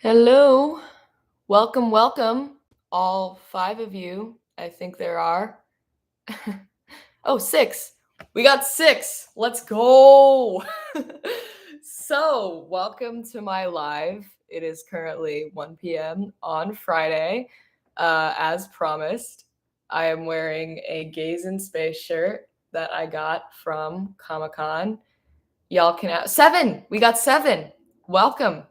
Hello. Welcome, welcome, all five of you. I think there are. Oh, six. We got six. Let's go. So, welcome to my live. It is currently 1 p.m. on Friday. As promised, I am wearing a Gaze in Space shirt that I got from Comic Con. Y'all can ask. Seven. We got seven. Welcome.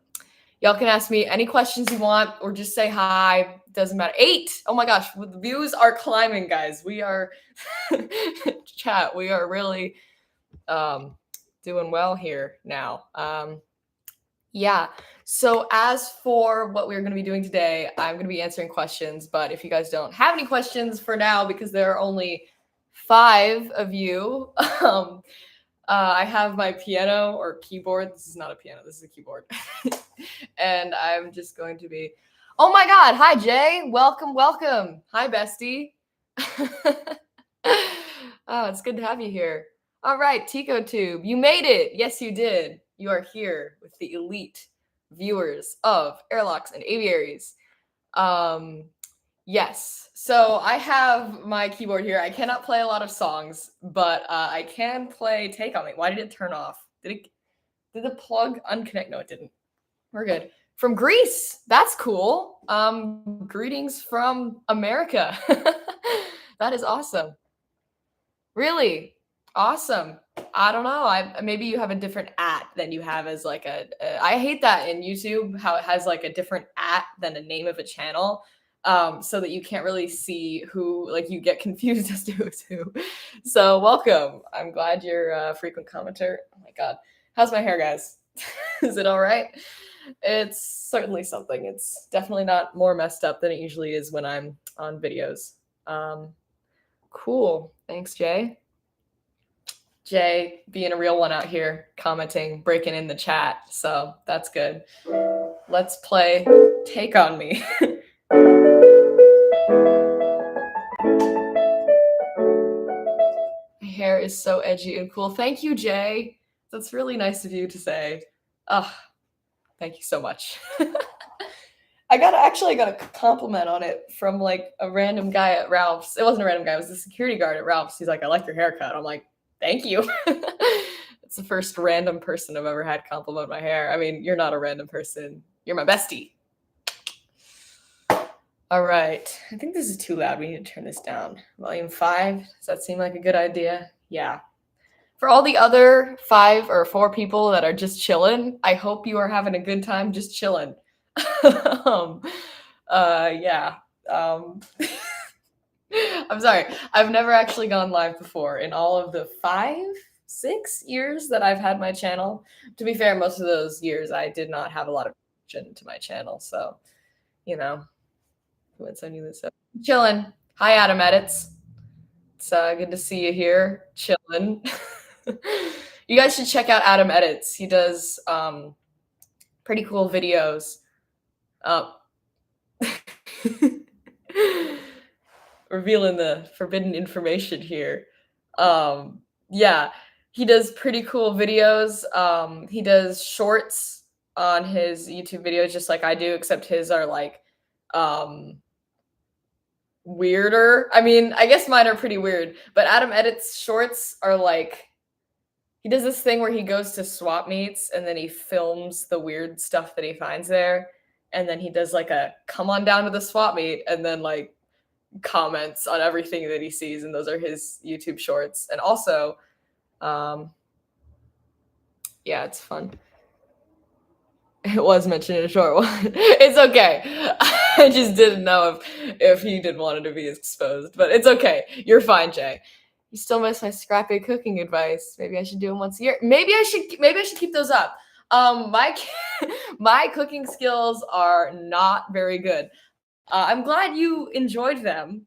Y'all can ask me any questions you want or just say hi. Doesn't matter. Eight. Oh my gosh. The views are climbing, guys. We are chat. We are really doing well here now. Yeah. So as for what we're going to be doing today, I'm going to be answering questions. But if you guys don't have any questions for now, because there are only five of you, I have my piano or keyboard. This is not a piano. This is a keyboard. And I'm just going to be. Oh my God! Hi Jay. Welcome, welcome. Hi bestie. Oh, it's good to have you here. All right, Tico Tube, you made it. Yes, you did. You are here with the elite viewers of Airlocks and Aviaries. Yes. So I have my keyboard here. I cannot play a lot of songs, but I can play Take On Me. Why did it turn off? Did the plug unconnect? No, it didn't. We're good. From Greece. That's cool. Greetings from America. That is awesome. Really? Awesome. I don't know. Maybe you have a different than you have as like I hate that in YouTube how it has like a different than the name of a channel. So that you can't really see who, like, you get confused as to who's who. So welcome. I'm glad you're a frequent commenter. Oh my God. How's my hair, guys? Is it all right? It's certainly something. It's definitely not more messed up than it usually is when I'm on videos. Cool. Thanks, Jay. Jay being a real one out here, commenting, breaking in the chat. So that's good. Let's play Take On Me. My hair is so edgy and cool. Thank you, Jay. That's really nice of you to say. Oh, thank you so much. I got a compliment on it from like a random guy at Ralph's. It wasn't a random guy, it was the security guard at Ralph's. He's like, I like your haircut. I'm like, thank you. It's the first random person I've ever had compliment my hair. I mean, you're not a random person. You're my bestie. All right. I think this is too loud. We need to turn this down. Volume 5. Does that seem like a good idea? Yeah. For all the other 5 or 4 people that are just chilling, I hope you are having a good time just chilling. Yeah. I'm sorry. I've never actually gone live before in all of the 5-6 years that I've had my channel. To be fair, most of those years I did not have a lot of attention to my channel. So, you know, what's I knew this up. Chilling. Hi, Adam Edits. It's good to see you here. Chilling. You guys should check out Adam Edits. He does pretty cool videos. Revealing the forbidden information here. Yeah, he does pretty cool videos. He does shorts on his YouTube videos just like I do, except his are like weirder. I mean, I guess mine are pretty weird, but Adam Edits shorts are like, he does this thing where he goes to swap meets and then he films the weird stuff that he finds there, and then he does like a come on down to the swap meet and then like comments on everything that he sees, and those are his YouTube shorts. And also, yeah, it's fun. It was mentioned in a short one. It's okay. I just didn't know if he didn't want it to be exposed, but it's okay. You're fine, Jay. You still miss my scrappy cooking advice. Maybe I should do them once a year. Maybe I should keep those up. My cooking skills are not very good. I'm glad you enjoyed them.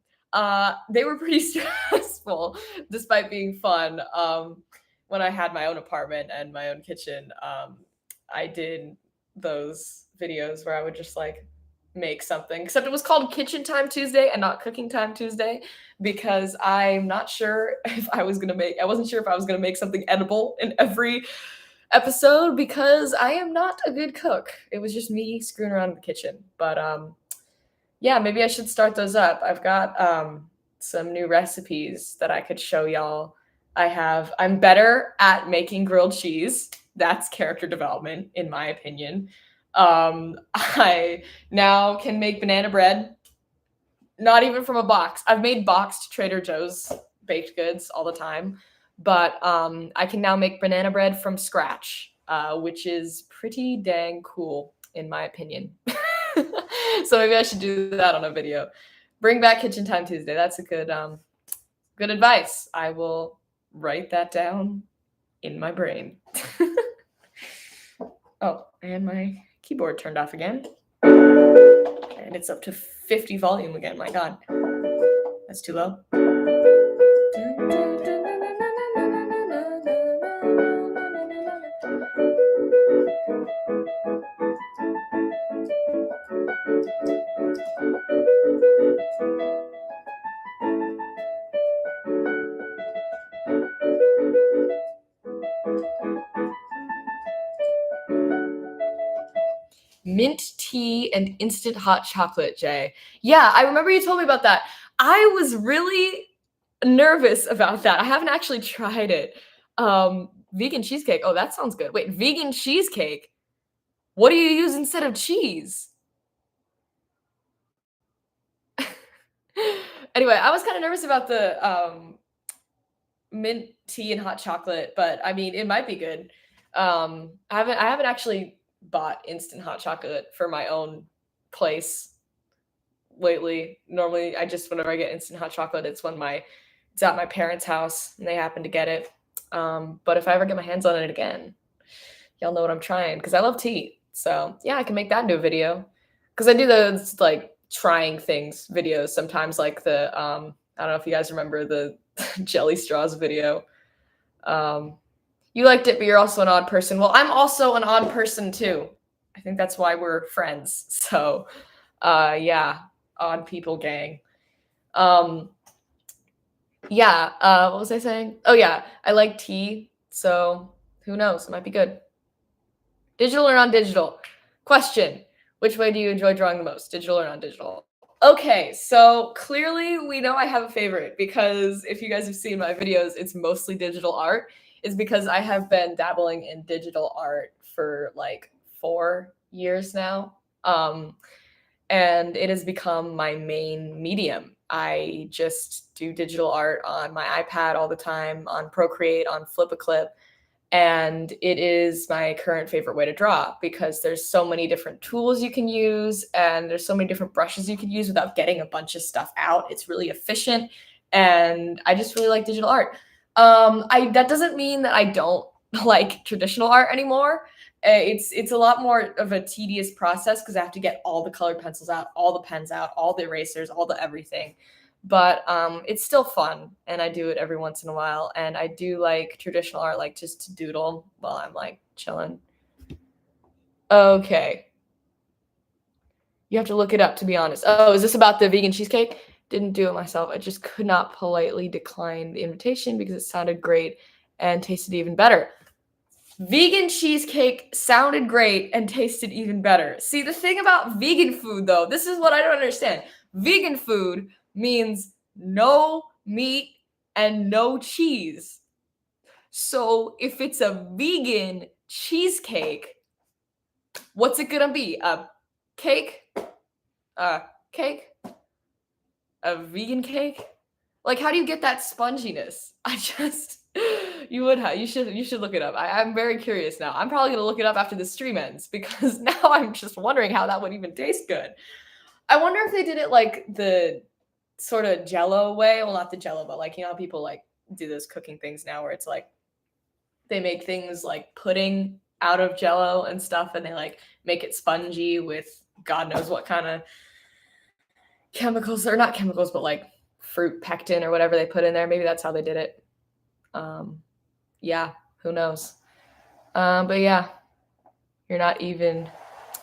They were pretty stressful, despite being fun. When I had my own apartment and my own kitchen, I did those videos where I would just like make something, except it was called Kitchen Time Tuesday and not Cooking Time Tuesday, because I'm not sure if I wasn't sure if I was gonna make something edible in every episode because I am not a good cook. It was just me screwing around in the kitchen. But yeah, maybe I should start those up. I've got some new recipes that I could show y'all. I'm better at making grilled cheese. That's character development, in my opinion. I now can make banana bread, not even from a box. I've made boxed Trader Joe's baked goods all the time, but I can now make banana bread from scratch, which is pretty dang cool, in my opinion. So maybe I should do that on a video. Bring back Kitchen Time Tuesday. That's a good advice. I will write that down in my brain. Oh, and my keyboard turned off again. And it's up to 50 volume again. My God. That's too low. Mint tea and instant hot chocolate, Jay. Yeah, I remember you told me about that. I was really nervous about that. I haven't actually tried it. Vegan cheesecake. Oh, that sounds good. Wait, vegan cheesecake? What do you use instead of cheese? Anyway, I was kind of nervous about the mint tea and hot chocolate, but I mean, it might be good. I haven't actually bought instant hot chocolate for my own place lately. Normally, whenever I get instant hot chocolate, it's at my parents' house and they happen to get it. But if I ever get my hands on it again, y'all know what I'm trying because I love tea. So yeah, I can make that into a video because I do those like trying things videos sometimes, like the I don't know if you guys remember the jelly straws video. You liked it, but you're also an odd person. Well, I'm also an odd person too. I think that's why we're friends. So yeah, odd people gang. Yeah, what was I saying? Oh yeah, I like tea, so who knows? It might be good. Digital or non-digital? Question: which way do you enjoy drawing the most, digital or non-digital? Okay, so clearly we know I have a favorite because if you guys have seen my videos, it's mostly digital art. It's because I have been dabbling in digital art for like 4 years now. And it has become my main medium. I just do digital art on my iPad all the time, on Procreate, on Flip a Clip, and it is my current favorite way to draw because there's so many different tools you can use and there's so many different brushes you can use without getting a bunch of stuff out. It's really efficient, and I just really like digital art. That doesn't mean that I don't like traditional art anymore. It's a lot more of a tedious process because I have to get all the colored pencils out, all the pens out, all the erasers, all the everything. But it's still fun, and I do it every once in a while. And I do like traditional art, like just to doodle while I'm like chilling. Okay. You have to look it up, to be honest. Oh, is this about the vegan cheesecake? Didn't do it myself. I just could not politely decline the invitation because it sounded great and tasted even better. Vegan cheesecake sounded great and tasted even better. See, the thing about vegan food, though, this is what I don't understand. Vegan food means no meat and no cheese. So if it's a vegan cheesecake, what's it gonna be? A cake? A cake? A vegan cake? Like, how do you get that sponginess? You should look it up. I'm very curious now. I'm probably gonna look it up after the stream ends because now I'm just wondering how that would even taste good. I wonder if they did it like the sort of Jello way. Well, not the Jello, but like, you know how people like do those cooking things now where it's like they make things like pudding out of Jello and stuff, and they like make it spongy with God knows what kind of chemicals, or not chemicals, but like fruit pectin or whatever they put in there. Maybe that's how they did it. Yeah, who knows? But yeah, you're not even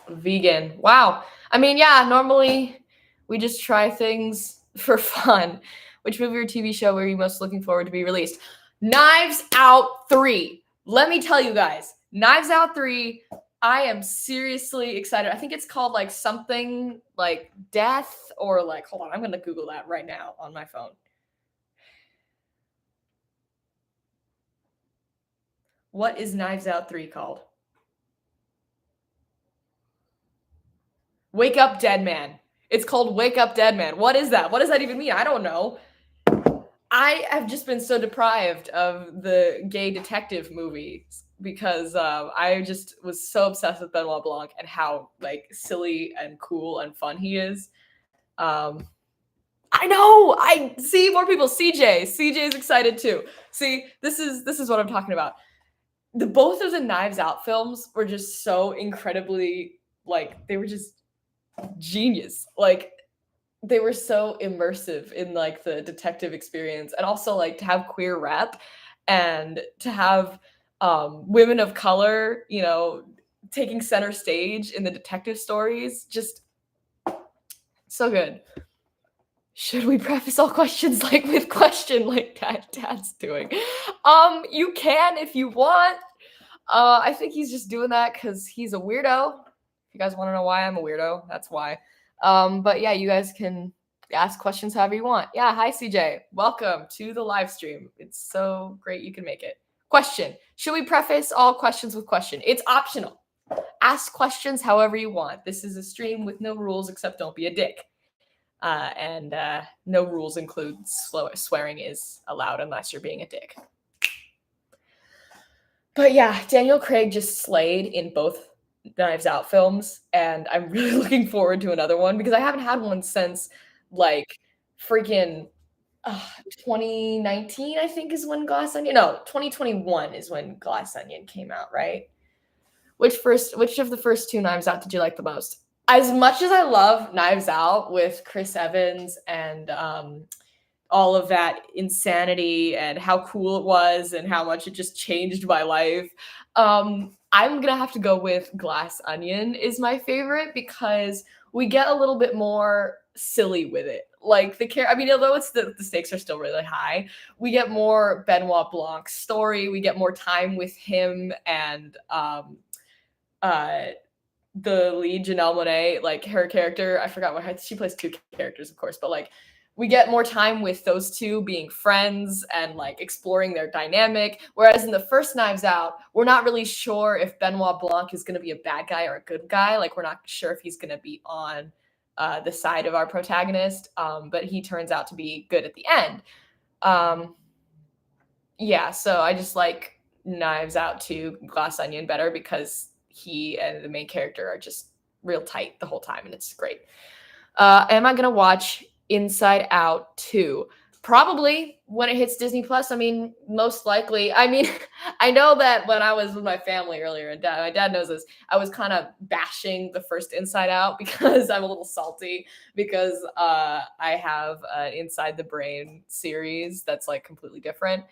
vegan. Wow. I mean, yeah, normally we just try things for fun. Which movie or TV show were you most looking forward to be released? Knives Out 3. Let me tell you guys, Knives Out 3. I am seriously excited. I think it's called like something like Death or like, hold on, I'm going to Google that right now on my phone. What is Knives Out 3 called? Wake Up Dead Man. It's called Wake Up Dead Man. What is that? What does that even mean? I don't know. I have just been so deprived of the gay detective movies because I just was so obsessed with Benoit Blanc and how like silly and cool and fun he is. Um, I know. I see more people. CJ is excited too. See, this is what I'm talking about. The both of the Knives Out films were just so incredibly like they were just genius. Like they were so immersive in like the detective experience and also like to have queer rep and to have women of color, you know, taking center stage in the detective stories. Just so good. Should we preface all questions like with question like dad's doing? You can if you want. I think he's just doing that because he's a weirdo. If you guys want to know why I'm a weirdo, that's why. But yeah, you guys can ask questions however you want. Yeah, hi CJ. Welcome to the live stream. It's so great you can make it. Question. Should we preface all questions with question? It's optional. Ask questions however you want. This is a stream with no rules except don't be a dick. And no rules include swearing is allowed unless you're being a dick. But yeah, Daniel Craig just slayed in both Knives Out films, and I'm really looking forward to another one because I haven't had one since like freaking 2019, I think is when Glass Onion. No, 2021 is when Glass Onion came out, right? Which of the first two Knives Out did you like the most? As much as I love Knives Out with Chris Evans and all of that insanity and how cool it was and how much it just changed my life. I'm gonna have to go with Glass Onion is my favorite because we get a little bit more silly with it. Like I mean, although it's the stakes are still really high, we get more Benoit Blanc's story. We get more time with him and uh the lead Janelle Monáe, like her character, I forgot what she plays two characters, of course, but like we get more time with those two being friends and like exploring their dynamic. Whereas in the first Knives Out, we're not really sure if Benoit Blanc is going to be a bad guy or a good guy. Like we're not sure if he's going to be on the side of our protagonist, but he turns out to be good at the end. Yeah, so I just like Knives Out to Glass Onion better because he and the main character are just real tight the whole time, and it's great. Am I gonna watch Inside Out 2? Probably when it hits Disney Plus. I mean, most likely. I mean, I know that when I was with my family earlier, and my dad knows this, I was kind of bashing the first Inside Out because I'm a little salty because I have an Inside the Brain series that's like completely different.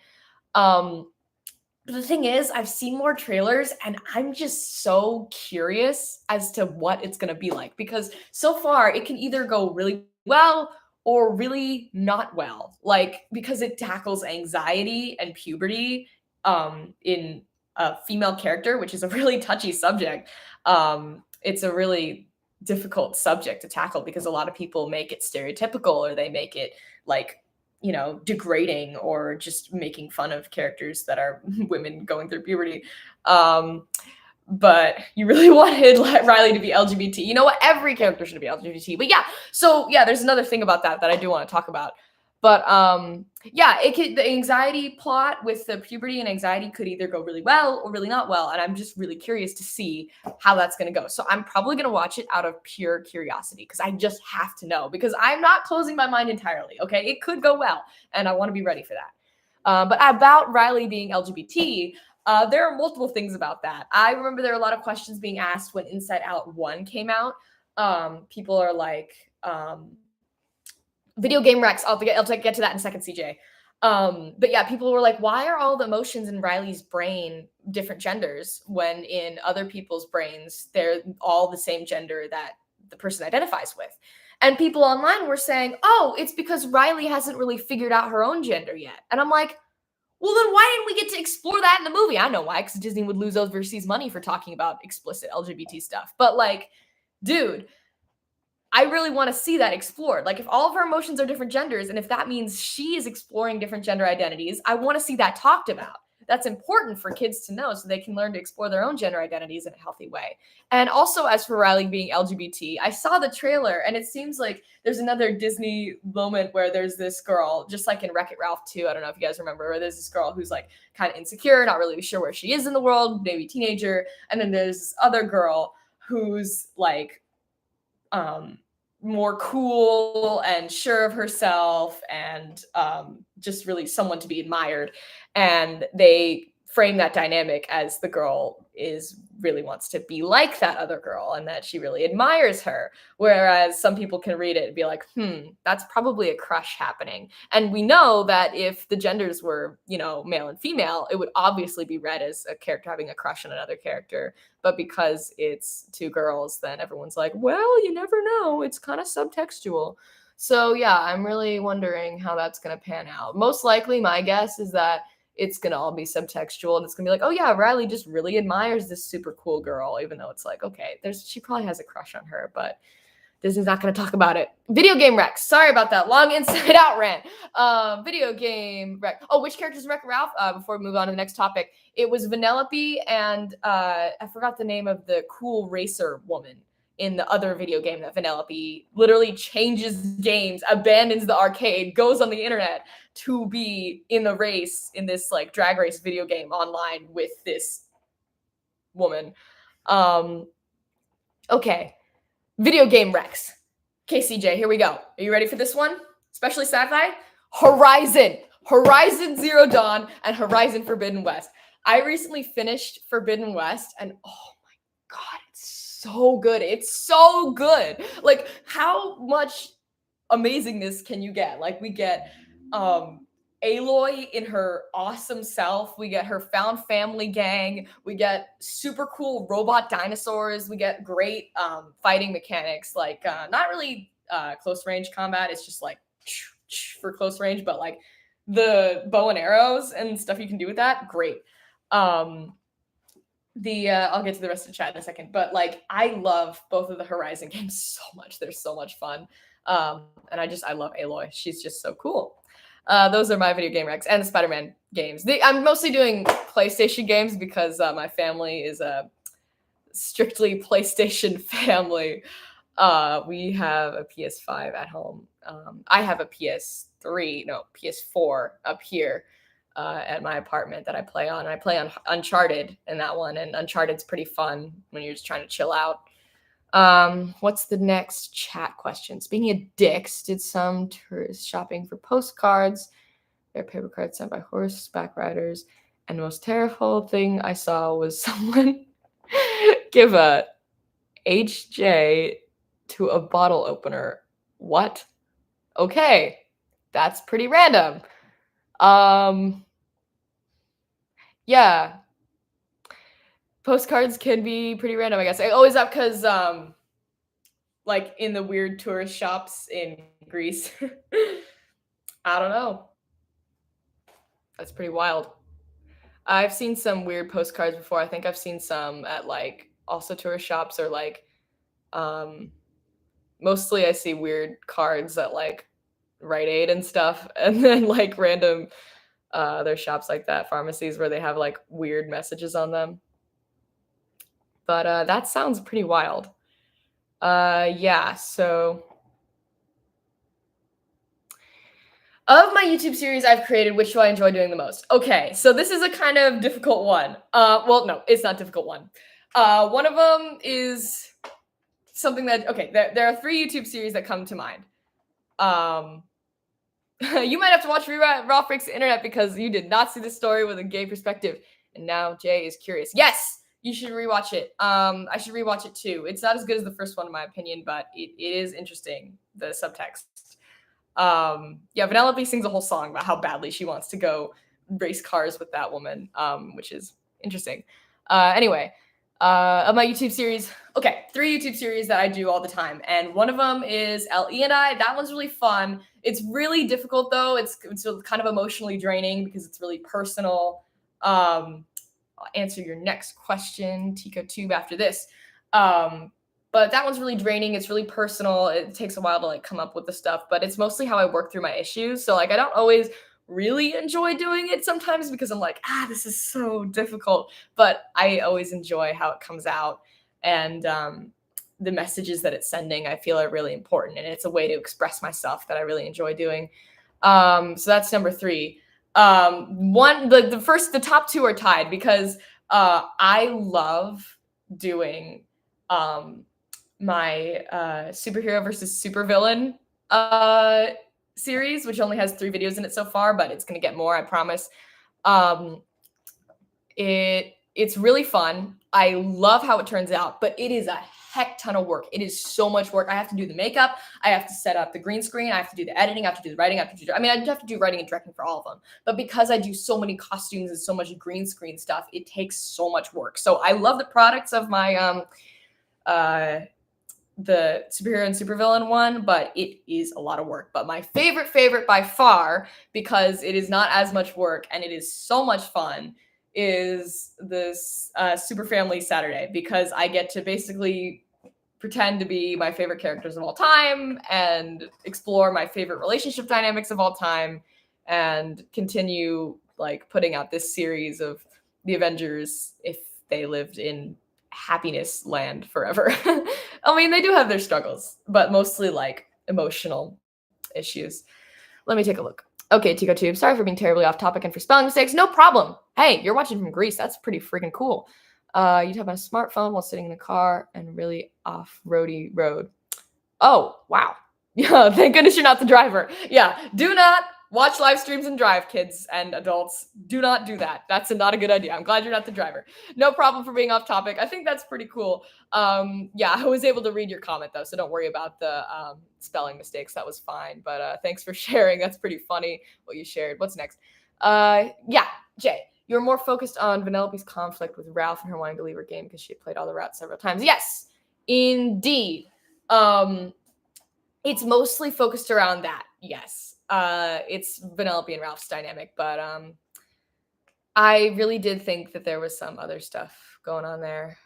But the thing is, I've seen more trailers and I'm just so curious as to what it's going to be like because so far it can either go really well or really not well. Like because it tackles anxiety and puberty in a female character, which is a really touchy subject. It's a really difficult subject to tackle because a lot of people make it stereotypical or they make it like degrading or just making fun of characters that are women going through puberty. But you really wanted Riley to be LGBT. You know what? Every character should be LGBT. But yeah, so yeah, there's another thing about that I do want to talk about. But yeah, the anxiety plot with the puberty and anxiety could either go really well or really not well. And I'm just really curious to see how that's going to go. So I'm probably going to watch it out of pure curiosity because I just have to know because I'm not closing my mind entirely. Okay. It could go well. And I want to be ready for that. But about Riley being LGBT, there are multiple things about that. I remember there were a lot of questions being asked when Inside Out 1 came out. People are like, video game Rex. I'll get to that in a second, CJ. But yeah, people were like, why are all the emotions in Riley's brain different genders when in other people's brains they're all the same gender that the person identifies with? And people online were saying, oh, it's because Riley hasn't really figured out her own gender yet. And I'm like, Well, then why didn't we get to explore that in the movie? I know why, because Disney would lose overseas money for talking about explicit LGBT stuff. But like, dude, I really want to see that explored. Like, if all of her emotions are different genders, and if that means she is exploring different gender identities, I want to see that talked about. That's important for kids to know so they can learn to explore their own gender identities in a healthy way. And also, as for Riley being LGBT, I saw the trailer and it seems like there's another Disney moment where there's this girl, just like in Wreck-It Ralph 2. I don't know if you guys remember, where there's this girl who's like kind of insecure, not really sure where she is in the world, maybe teenager. And then there's this other girl who's like, more cool and sure of herself and just really someone to be admired. And they frame that dynamic as the girl is really wants to be like that other girl and that she really admires her. Whereas some people can read it and be like, that's probably a crush happening. And we know that if the genders were, male and female, it would obviously be read as a character having a crush on another character. But because it's two girls, then everyone's like, well, you never know. It's kind of subtextual. So yeah, I'm really wondering how that's going to pan out. Most likely, my guess is that it's going to all be subtextual and it's going to be like, oh yeah, Riley just really admires this super cool girl, even though it's like, okay, she probably has a crush on her, but Disney's not going to talk about it. Video game Rex. Sorry about that long Inside Out rant. Video game Rex. Oh, which characters in Wreck-It Ralph? Before we move on to the next topic, it was Vanellope and I forgot the name of the cool racer woman in the other video game that Vanellope literally changes games, abandons the arcade, goes on the internet to be in the race in this like drag race video game online with this woman. Okay. Video game Rex. KCJ, here we go. Are you ready for this one? Especially sci-fi? Horizon Zero Dawn and Horizon Forbidden West. I recently finished Forbidden West and oh my god, it's so good. It's so good. Like, how much amazingness can you get? Like, we get Aloy in her awesome self. We get her found family gang. We get super cool robot dinosaurs. We get great fighting mechanics, like not really close range combat. It's just like for close range, but like the bow and arrows and stuff you can do with that, great. I'll get to the rest of the chat in a second, but like I love both of the Horizon games so much. They're so much fun. And I love Aloy. She's just so cool. Those are my video game Rex and the Spider-Man games. I'm mostly doing PlayStation games because my family is a strictly PlayStation family. We have a PS5 at home. I have a PS4 up here at my apartment that I play on. And I play on Uncharted in that one, and Uncharted's pretty fun when you're just trying to chill out. What's the next chat question? Speaking of dicks, did some tourists shopping for postcards? Their paper cards sent by horseback riders. And the most terrible thing I saw was someone give a HJ to a bottle opener. What? Okay. That's pretty random. Yeah. Postcards can be pretty random, I guess. Oh, is that because like in the weird tourist shops in Greece? I don't know. That's pretty wild. I've seen some weird postcards before. I think I've seen some at like also tourist shops or like mostly I see weird cards at like Rite Aid and stuff, and then like random there's shops like that, pharmacies where they have like weird messages on them. But that sounds pretty wild. Yeah, so of my YouTube series I've created, which do I enjoy doing the most? Okay, so this is a kind of difficult one. Well, no, it's not a difficult one. One of them is something that, okay, there are 3 YouTube series that come to mind. You might have to watch Raw Breaks the Internet because you did not see the story with a gay perspective, and now Jay is curious. Yes! You should rewatch it. I should rewatch it too. It's not as good as the first one, in my opinion, but it is interesting, the subtext. Yeah, Vanellope sings a whole song about how badly she wants to go race cars with that woman, which is interesting. Anyway, of my YouTube series, okay, 3 YouTube series that I do all the time, and one of them is LE and I. That one's really fun. It's really difficult though. It's kind of emotionally draining because it's really personal. I'll answer your next question, Tico Tube, after this. But that one's really draining. It's really personal. It takes a while to like come up with the stuff, but it's mostly how I work through my issues. So like I don't always really enjoy doing it sometimes because I'm like, this is so difficult. But I always enjoy how it comes out. And the messages that it's sending, I feel are really important. And it's a way to express myself that I really enjoy doing. So that's number 3. The top 2 are tied because I love doing my superhero versus supervillain series, which only has 3 videos in it so far, but it's gonna get more, I promise. It's really fun. I love how it turns out, but it is a heck ton of work. It is so much work. I have to do the makeup. I have to set up the green screen. I have to do the editing. I have to do the writing. I have to do writing and directing for all of them. But because I do so many costumes and so much green screen stuff, it takes so much work. So I love the products of my the superhero and supervillain one, but it is a lot of work. But my favorite by far, because it is not as much work and it is so much fun, is this Super Family Saturday, because I get to basically pretend to be my favorite characters of all time and explore my favorite relationship dynamics of all time and continue like putting out this series of the Avengers if they lived in happiness land forever. I mean, they do have their struggles, but mostly like emotional issues. Let me take a look. Okay, Tico Tube, sorry for being terribly off topic and for spelling mistakes. No problem. Hey, you're watching from Greece. That's pretty freaking cool. You'd have a smartphone while sitting in the car and really off-roady road. Oh, wow. Yeah, thank goodness you're not the driver. Yeah, do not watch live streams and drive, kids and adults. Do not do that. That's not a good idea. I'm glad you're not the driver. No problem for being off topic. I think that's pretty cool. Yeah, I was able to read your comment though, so don't worry about the spelling mistakes. That was fine. But thanks for sharing. That's pretty funny what you shared. What's next? Yeah, Jay, you're more focused on Vanellope's conflict with Ralph and her wanting to leave her game because she had played all the routes several times. Yes, indeed. It's mostly focused around that. Yes. It's Vanellope and Ralph's dynamic, but I really did think that there was some other stuff going on there.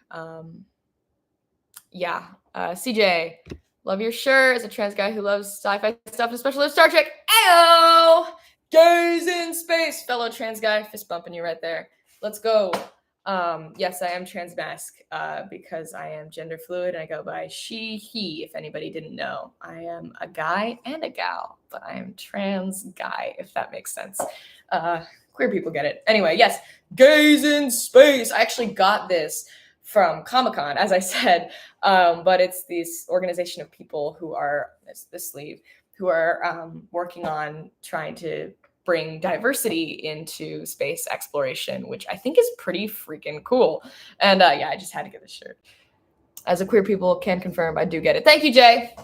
Yeah. CJ, love your shirt. As a trans guy who loves sci-fi stuff, especially Star Trek. Ayo! Gays in space, fellow trans guy. Fist bumping you right there. Let's go. Yes, I am trans mask because I am gender fluid and I go by she, he, if anybody didn't know. I am a guy and a gal, but I am trans guy, if that makes sense. Queer people get it. Anyway, yes, gays in space. I actually got this from Comic-Con, as I said, but it's this organization of people who are, this sleeve, who are working on trying to bring diversity into space exploration, which I think is pretty freaking cool. And yeah, I just had to get this shirt. As a queer people can confirm, I do get it. Thank you, Jay.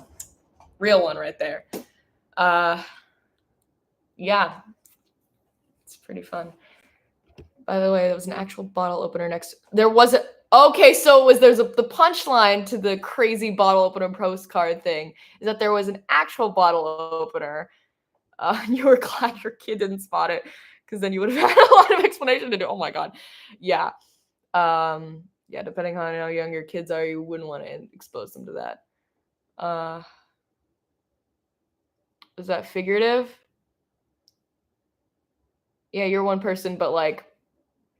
Real one right there. Yeah, it's pretty fun. By the way, there was an actual bottle opener next. There was a. Okay, so there's the punchline to the crazy bottle opener postcard thing is that there was an actual bottle opener. You were glad your kid didn't spot it because then you would have had a lot of explanation to do. Oh my god, yeah, yeah. Depending on how young your kids are, you wouldn't want to expose them to that. Is that figurative? Yeah, you're one person, but like,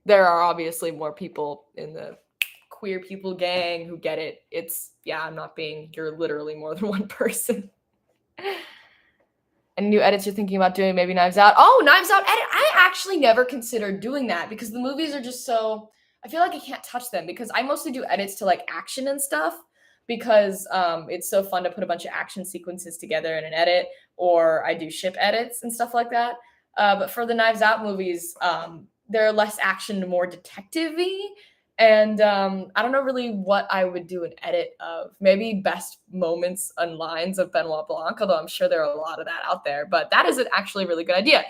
there are obviously more people in the queer people gang who get it. It's yeah, I'm not being. You're literally more than one person. And new edits you're thinking about doing, maybe Knives Out. Oh, Knives Out edit. I actually never considered doing that because the movies are just so, I feel like I can't touch them because I mostly do edits to like action and stuff because it's so fun to put a bunch of action sequences together in an edit, or I do ship edits and stuff like that. But for the Knives Out movies, they're less action, more detective-y. And I don't know really what I would do an edit of. Maybe best moments and lines of Benoit Blanc, although I'm sure there are a lot of that out there. But that is actually a really good idea.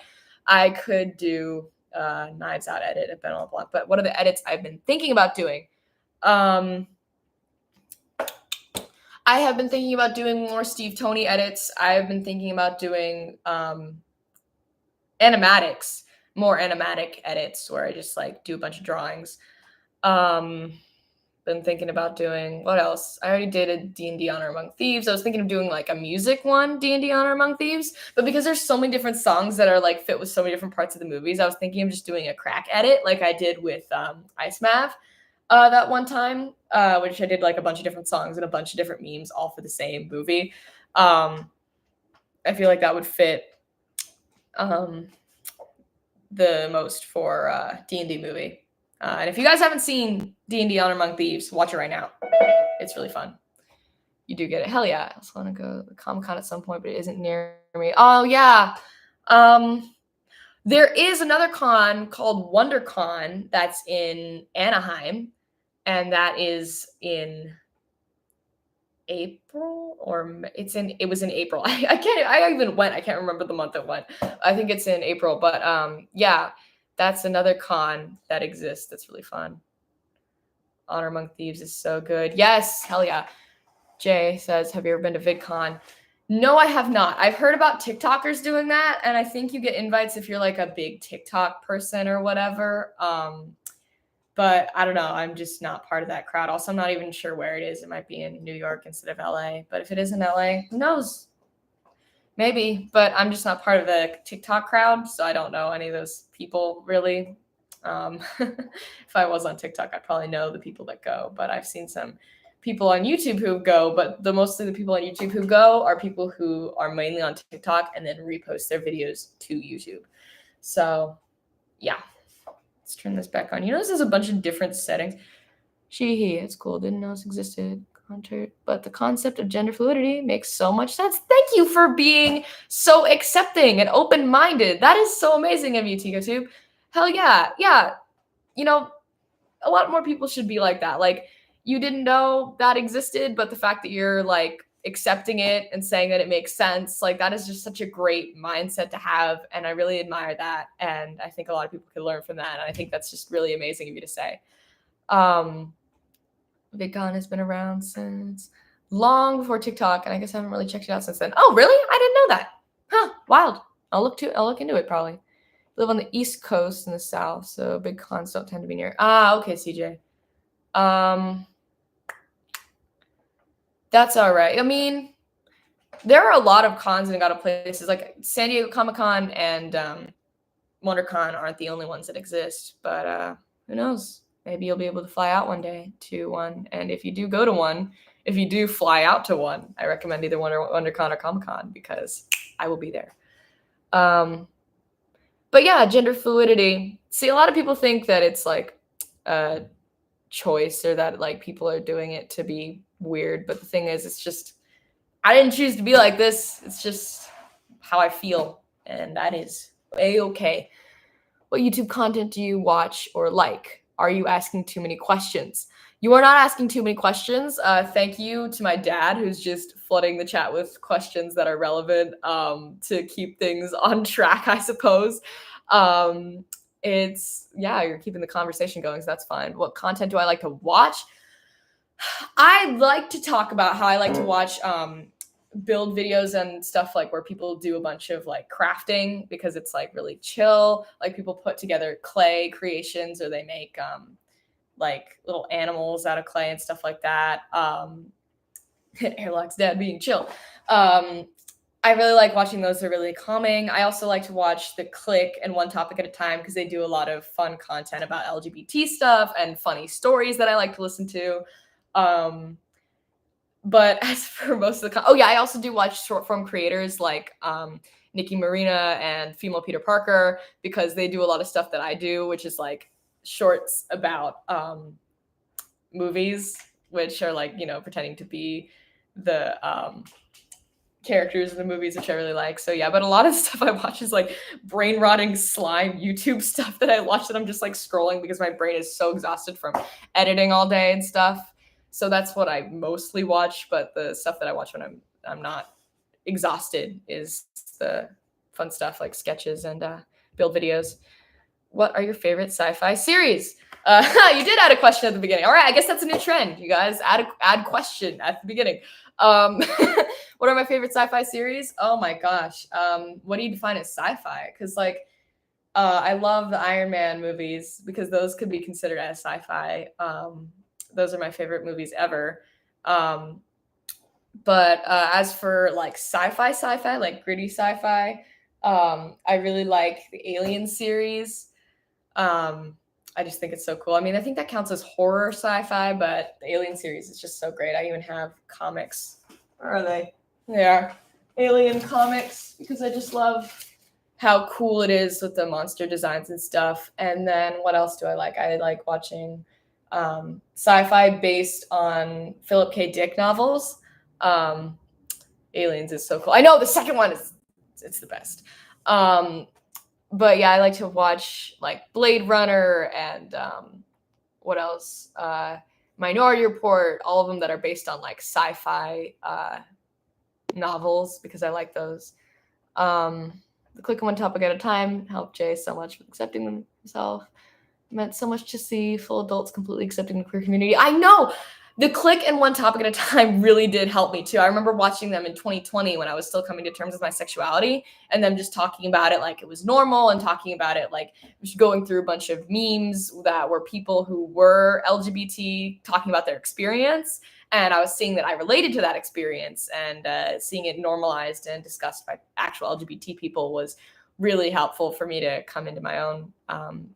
I could do Knives Out edit of Benoit Blanc. But what are the edits I've been thinking about doing? I I have been thinking about doing more Steve Tony edits. I've been thinking about doing animatics, more animatic edits where I just like do a bunch of drawings. Been thinking about doing what else? I already did a D&D Honor Among Thieves. I was thinking of doing like a music one, D&D Honor Among Thieves, but because there's so many different songs that are like fit with so many different parts of the movies, I was thinking of just doing a crack edit like I did with Ice Mav that one time, which I did like a bunch of different songs and a bunch of different memes all for the same movie. I feel like that would fit the most for D&D movie. And if you guys haven't seen D&D Honor Among Thieves, watch it right now. It's really fun. You do get it. Hell yeah. I also want to go to Comic-Con at some point, but it isn't near me. Oh, yeah. There is another con called WonderCon that's in Anaheim, and that is in April, or it was in April. I even went. I can't remember the month it went. I think it's in April, but yeah, that's another con that exists. That's really fun. Honor Among Thieves is so good. Yes, hell yeah. Jay says, have you ever been to VidCon? No, I have not. I've heard about TikTokers doing that, and I think you get invites if you're like a big TikTok person or whatever. But I don't know. I'm just not part of that crowd. Also, I'm not even sure where it is. It might be in New York instead of LA. But if it is in LA, who knows? Maybe. But I'm just not part of the TikTok crowd, so I don't know any of those people really. If I was on TikTok, I'd probably know the people that go. But I've seen some people on YouTube who go. But mostly the people on YouTube who go are people who are mainly on TikTok and then repost their videos to YouTube. So, yeah. Let's turn this back on. You notice there's a bunch of different settings. She, he, it's cool. Didn't know this existed. But the concept of gender fluidity makes so much sense. Thank you for being so accepting and open-minded. That is so amazing of you, TicoTube. Hell yeah. Yeah. You know, a lot more people should be like that. Like, you didn't know that existed, but the fact that you're like accepting it and saying that it makes sense, like that is just such a great mindset to have, and I really admire that, and I think a lot of people could learn from that, and I think that's just really amazing of you to say. VidCon has been around since long before TikTok, and I guess I haven't really checked it out since then. Oh, really? I didn't know that. Huh, wild. I'll look into it probably. I live on the East Coast in the South, so big cons don't tend to be near. Okay, CJ. That's all right. I mean, there are a lot of cons in a lot of places. Like San Diego Comic-Con and WonderCon aren't the only ones that exist. But who knows? Maybe you'll be able to fly out one day to one. And if you do go to one, if you do fly out to one, I recommend either WonderCon or Comic-Con because I will be there. But yeah, gender fluidity. See, a lot of people think that it's like a choice or that like people are doing it to be weird, but the thing is, it's just I didn't choose to be like this. It's just how I feel, and that is a-okay. What YouTube content do you watch or like? Are you asking too many questions? You are not asking too many questions. Thank you to my dad, who's just flooding the chat with questions that are relevant to keep things on track, I suppose. You're keeping the conversation going, so that's fine. What content do I like to watch? I like to talk about how I like to watch build videos and stuff like where people do a bunch of like crafting because it's like really chill. Like people put together clay creations or they make like little animals out of clay and stuff like that. Airlocks dad being chill. I really like watching those. They're really calming. I also like to watch The Click and One Topic at a Time because they do a lot of fun content about LGBT stuff and funny stories that I like to listen to. But as for most of the I also do watch short form creators like Nikki Marina and Female Peter Parker because they do a lot of stuff that I do, which is like shorts about movies, which are like, pretending to be the characters in the movies, which I really like. So yeah, but a lot of stuff I watch is like brain rotting slime YouTube stuff that I watch that I'm just like scrolling because my brain is so exhausted from editing all day and stuff. So that's what I mostly watch, but the stuff that I watch when I'm not exhausted is the fun stuff like sketches and build videos. What are your favorite sci-fi series? You did add a question at the beginning. All right, I guess that's a new trend. You guys add question at the beginning. What are my favorite sci-fi series? Oh my gosh. What do you define as sci-fi? Because like, I love the Iron Man movies because those could be considered as sci-fi. Those are my favorite movies ever. But as for like sci-fi, like gritty sci-fi, I really like the Alien series. I just think it's so cool. I mean, I think that counts as horror sci-fi, but the Alien series is just so great. I even have comics. Where are they? They are Alien comics because I just love how cool it is with the monster designs and stuff. And then what else do I like? I like watching sci-fi based on Philip K. Dick novels. Aliens is so cool. I know the second one it's the best. But yeah, I like to watch like Blade Runner and what else? Minority Report, all of them that are based on like sci-fi novels because I like those. The Click on One Topic at a Time helped Jay so much with accepting himself. It meant so much to see full adults completely accepting the queer community. I know! The Click and One Topic at a Time really did help me too. I remember watching them in 2020 when I was still coming to terms with my sexuality and them just talking about it like it was normal and talking about it like just going through a bunch of memes that were people who were LGBT talking about their experience. And I was seeing that I related to that experience and seeing it normalized and discussed by actual LGBT people was really helpful for me to come into my own.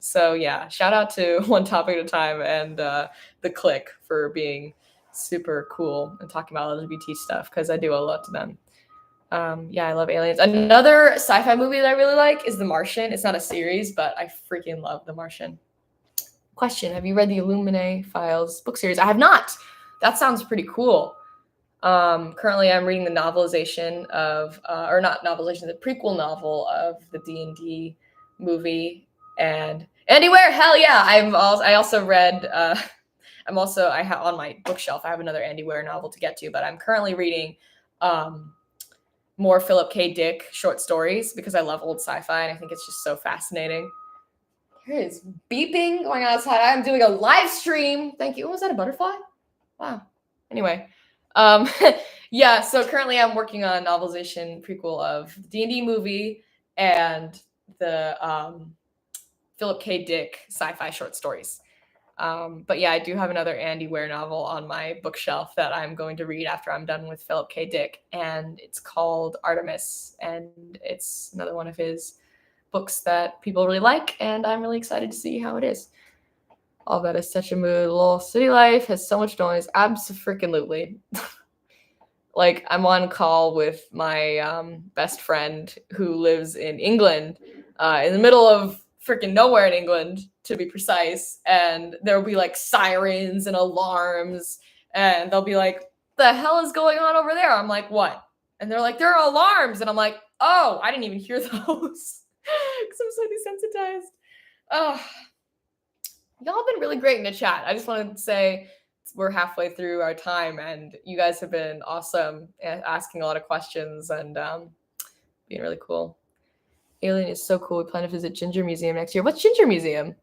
So yeah, shout out to One Topic at a Time and The Click for being super cool and talking about LGBT stuff because I do owe a lot to them. Yeah, I love aliens. Another sci-fi movie that I really like is The Martian. It's not a series, but I freaking love The Martian. Question: have you read the Illuminae Files book series? I have not. That sounds pretty cool. Currently, I'm reading the novelization of, or not novelization, the prequel novel of the D&D movie. And Andy Ware, hell yeah! I also read. I have on my bookshelf. I have another Andy Ware novel to get to, but I'm currently reading more Philip K. Dick short stories because I love old sci-fi and I think it's just so fascinating. Here it is beeping going outside. I'm doing a live stream. Thank you. Oh, was that a butterfly? Wow. Anyway, yeah. So currently, I'm working on a novelization prequel of the D&D movie and the Philip K. Dick sci-fi short stories. But yeah, I do have another Andy Ware novel on my bookshelf that I'm going to read after I'm done with Philip K. Dick, and it's called Artemis, and it's another one of his books that people really like, and I'm really excited to see how it is. All that is such a mood. Lol, city life has so much noise. Abso-freaking-lutely. Like, I'm on call with my best friend who lives in England, in the middle of freaking nowhere in England, to be precise. And there'll be like sirens and alarms, and they'll be like, "The hell is going on over there?" I'm like, "What?" And they're like, "There are alarms," and I'm like, "Oh, I didn't even hear those," because I'm so desensitized. Oh. Y'all have been really great in the chat. I just wanted to say we're halfway through our time, and you guys have been awesome at asking a lot of questions and being really cool. Alien is so cool. We plan to visit Ginger Museum next year. What's Ginger Museum?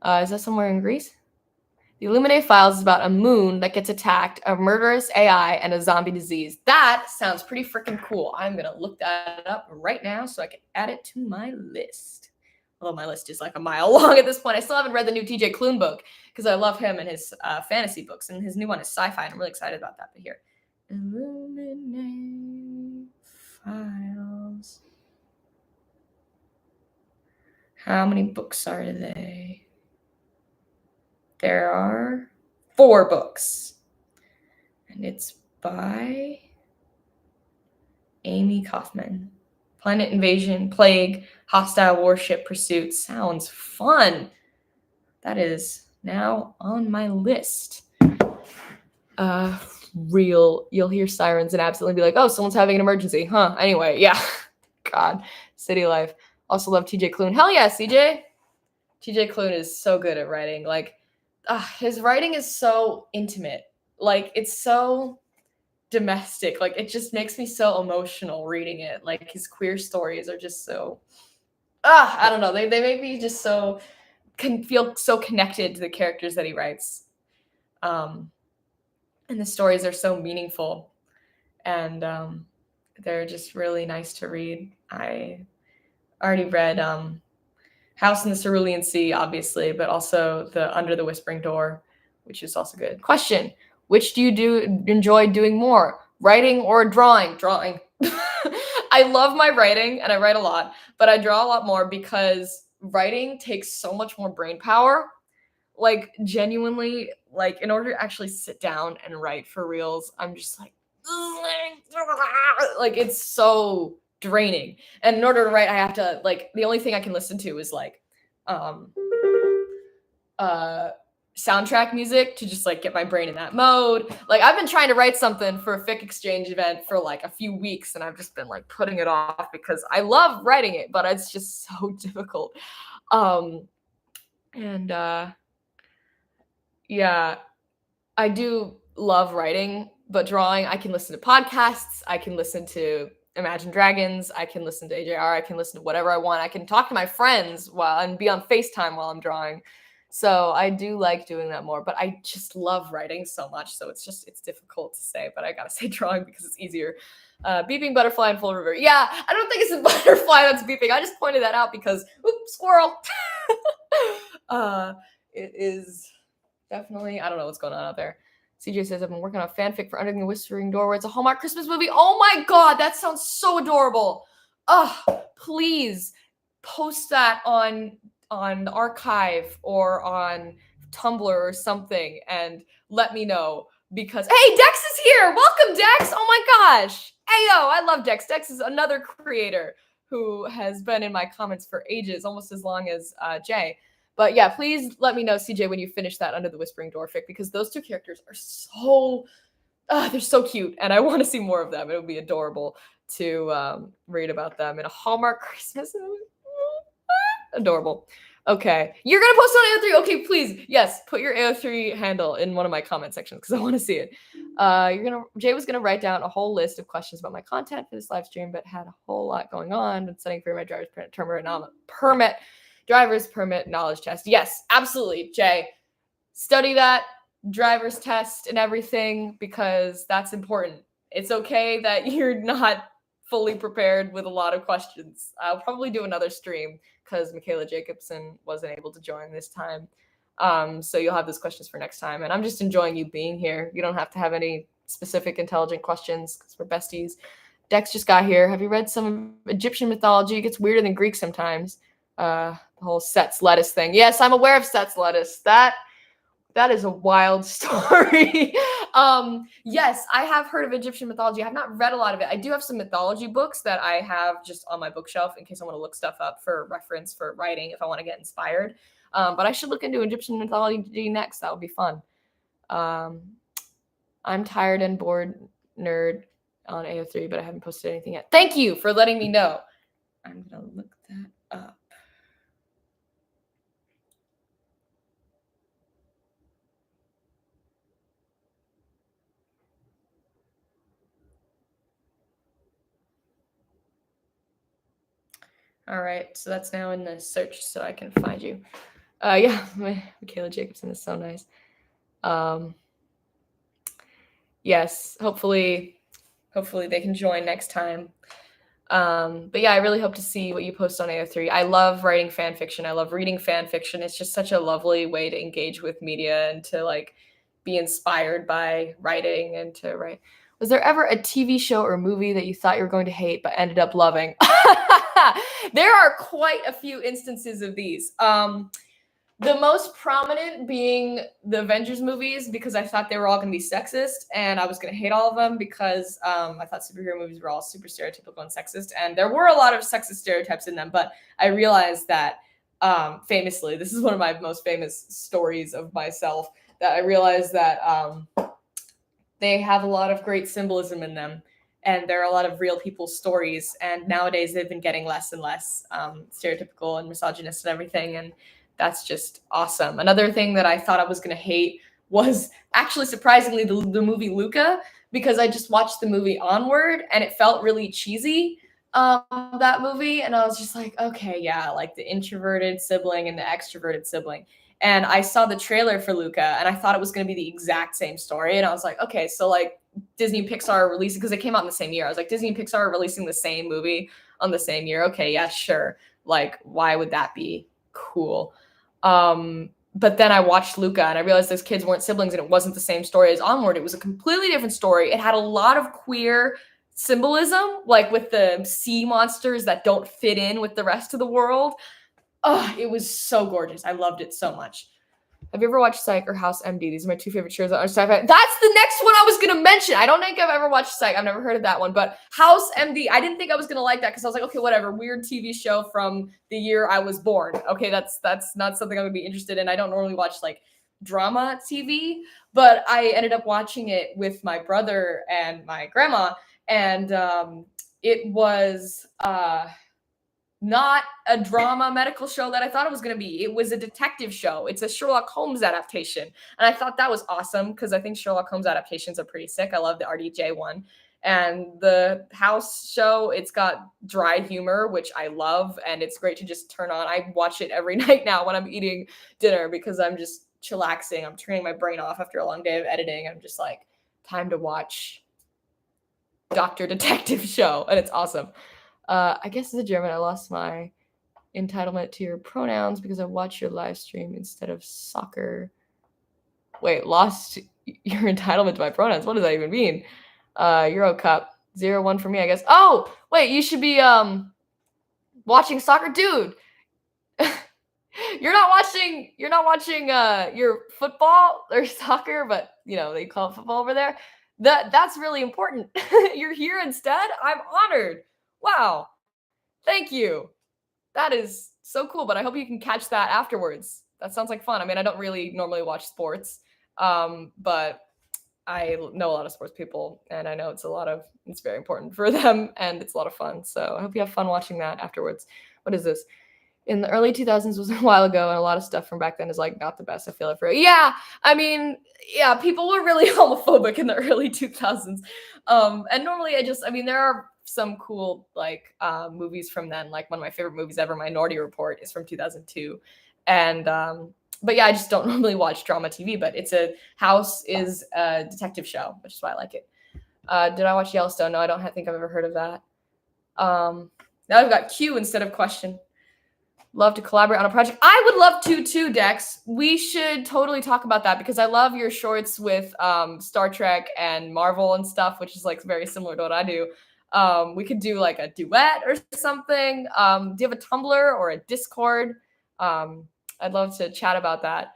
Is that somewhere in Greece? The Illuminae Files is about a moon that gets attacked, a murderous AI, and a zombie disease. That sounds pretty freaking cool. I'm going to look that up right now so I can add it to my list. Although my list is like a mile long at this point. I still haven't read the new TJ Klune book because I love him and his fantasy books. And his new one is sci-fi, and I'm really excited about that. But here. Illuminae Files. How many books are they? There are 4 books. And it's by Amy Kaufman. Planet Invasion, Plague, Hostile Warship Pursuit. Sounds fun. That is now on my list. You'll hear sirens and absolutely be like, "Oh, someone's having an emergency." Huh. Anyway, yeah. God, city life. Also love TJ Klune. Hell yeah, CJ. TJ Klune is so good at writing. Like, his writing is so intimate. Like, it's so domestic. Like, it just makes me so emotional reading it. Like, his queer stories are just so I don't know, they make me just so can feel so connected to the characters that he writes. And the stories are so meaningful, and they're just really nice to read. I already read House in the Cerulean Sea, obviously, but also the Under the Whispering Door, which is also good. Question: which do you enjoy doing more, writing or drawing? Drawing. I love my writing, and I write a lot, but I draw a lot more because writing takes so much more brain power. Like, genuinely, like, in order to actually sit down and write for reals, I'm just like it's so draining. And in order to write, I have to, like, the only thing I can listen to is like soundtrack music to just like get my brain in that mode. Like, I've been trying to write something for a fic exchange event for like a few weeks, and I've just been like putting it off because I love writing it, but it's just so difficult. Yeah, I do love writing, but drawing, I can listen to podcasts, I can listen to Imagine Dragons, I can listen to AJR, I can listen to whatever I want. I can talk to my friends and be on FaceTime while I'm drawing. So I do like doing that more, but I just love writing so much. So it's difficult to say, but I gotta say drawing because it's easier. Beeping butterfly in full river. Yeah, I don't think it's a butterfly that's beeping. I just pointed that out because, oops, squirrel. It is definitely, I don't know what's going on out there. CJ says, I've been working on fanfic for Under the Whispering Door, where it's a Hallmark Christmas movie. Oh my God, that sounds so adorable. Please post that on the archive or on Tumblr or something and let me know, because, hey, Dex is here. Welcome, Dex. Oh my gosh. Ayo, I love Dex. Dex is another creator who has been in my comments for ages, almost as long as Jay. But yeah, please let me know, CJ, when you finish that Under the Whispering Door fic, because those two characters are so, they're so cute, and I want to see more of them. It would be adorable to read about them in a Hallmark Christmas movie. Adorable. Okay, you're gonna post on AO3. Okay, please, yes, put your AO3 handle in one of my comment sections because I want to see it. Jay was gonna write down a whole list of questions about my content for this live stream, but had a whole lot going on and studying for my driver's permit knowledge test. Yes, absolutely, Jay. Study that driver's test and everything, because that's important. It's okay that you're not fully prepared with a lot of questions. I'll probably do another stream because Michaela Jacobson wasn't able to join this time. So you'll have those questions for next time. And I'm just enjoying you being here. You don't have to have any specific intelligent questions because we're besties. Dex just got here. Have you read some Egyptian mythology? It gets weirder than Greek sometimes. The whole Set's lettuce thing. Yes, I'm aware of Set's lettuce. That is a wild story. Yes, I have heard of Egyptian mythology. I have not read a lot of it. I do have some mythology books that I have just on my bookshelf in case I want to look stuff up for reference for writing if I want to get inspired. But I should look into Egyptian mythology next. That would be fun. I'm tired and bored nerd on AO3, but I haven't posted anything yet. Thank you for letting me know. I'm going to look that up. All right, so that's now in the search so I can find you. Yeah, Michaela Jacobson is so nice. Yes, hopefully they can join next time. But yeah, I really hope to see what you post on AO3. I love writing fan fiction. I love reading fan fiction. It's just such a lovely way to engage with media and to like be inspired by writing and to write. Was there ever a TV show or movie that you thought you were going to hate but ended up loving? There are quite a few instances of these. The most prominent being the Avengers movies, because I thought they were all going to be sexist and I was going to hate all of them because I thought superhero movies were all super stereotypical and sexist. And there were a lot of sexist stereotypes in them, but I realized that famously, this is one of my most famous stories of myself, that I realized that they have a lot of great symbolism in them. And there are a lot of real people's stories. And nowadays they've been getting less and less stereotypical and misogynist and everything. And that's just awesome. Another thing that I thought I was going to hate was actually surprisingly the movie Luca, because I just watched the movie Onward and it felt really cheesy. that movie, and I was just like, okay, yeah, like the introverted sibling and the extroverted sibling. And I saw the trailer for Luca, and I thought it was going to be the exact same story. And I was like, okay, so like Disney and Pixar are releasing, because it came out in the same year. I was like, Disney and Pixar are releasing the same movie on the same year. Okay, yeah, sure. Like, why would that be cool? But then I watched Luca, and I realized those kids weren't siblings, and it wasn't the same story as Onward. It was a completely different story. It had a lot of queer symbolism, like with the sea monsters that don't fit in with the rest of the world. Oh, it was so gorgeous. I loved it so much. Have you ever watched Psych or House MD? These are my two favorite shows on sci-fi. That's the next one I was gonna mention. I don't think I've ever watched Psych. I've never heard of that one, but House MD. I didn't think I was gonna like that because I was like, okay, whatever. Weird TV show from the year I was born. Okay, that's not something I would be interested in. I don't normally watch like drama TV, but I ended up watching it with my brother and my grandma, and it was not a drama medical show that I thought it was going to be. It was a detective show. It's a Sherlock Holmes adaptation. And I thought that was awesome because I think Sherlock Holmes adaptations are pretty sick. I love the RDJ one. And the House show, it's got dry humor, which I love. And it's great to just turn on. I watch it every night now when I'm eating dinner because I'm just chillaxing. I'm turning my brain off after a long day of editing. I'm just like, time to watch Doctor Detective show. And it's awesome. I guess as a German, I lost my entitlement to your pronouns because I watched your live stream instead of soccer. Wait, lost your entitlement to my pronouns? What does that even mean? Euro Cup 0-1 for me, I guess. Oh, wait, you should be watching soccer, dude. You're not watching your football or soccer, but you know they call it football over there. That's really important. You're here instead. I'm honored. Wow. Thank you. That is so cool, but I hope you can catch that afterwards. That sounds like fun. I mean, I don't really normally watch sports, but I know a lot of sports people, and I know it's very important for them, and it's a lot of fun. So I hope you have fun watching that afterwards. What is this? In the early 2000s was a while ago, and a lot of stuff from back then is like not the best. I feel it for it. Yeah, I mean, yeah, people were really homophobic in the early 2000s. And normally there are some cool like movies from then. Like one of my favorite movies ever, Minority Report, is from 2002. And but yeah, I just don't normally watch drama TV, but House is a detective show, which is why I like it. Did I watch Yellowstone? No, I don't think I've ever heard of that. Now I've got Q instead of question. Love to collaborate on a project. I would love to too, Dex. We should totally talk about that because I love your shorts with Star Trek and Marvel and stuff, which is like very similar to what I do. We could do like a duet or something. Do you have a Tumblr or a Discord? I'd love to chat about that.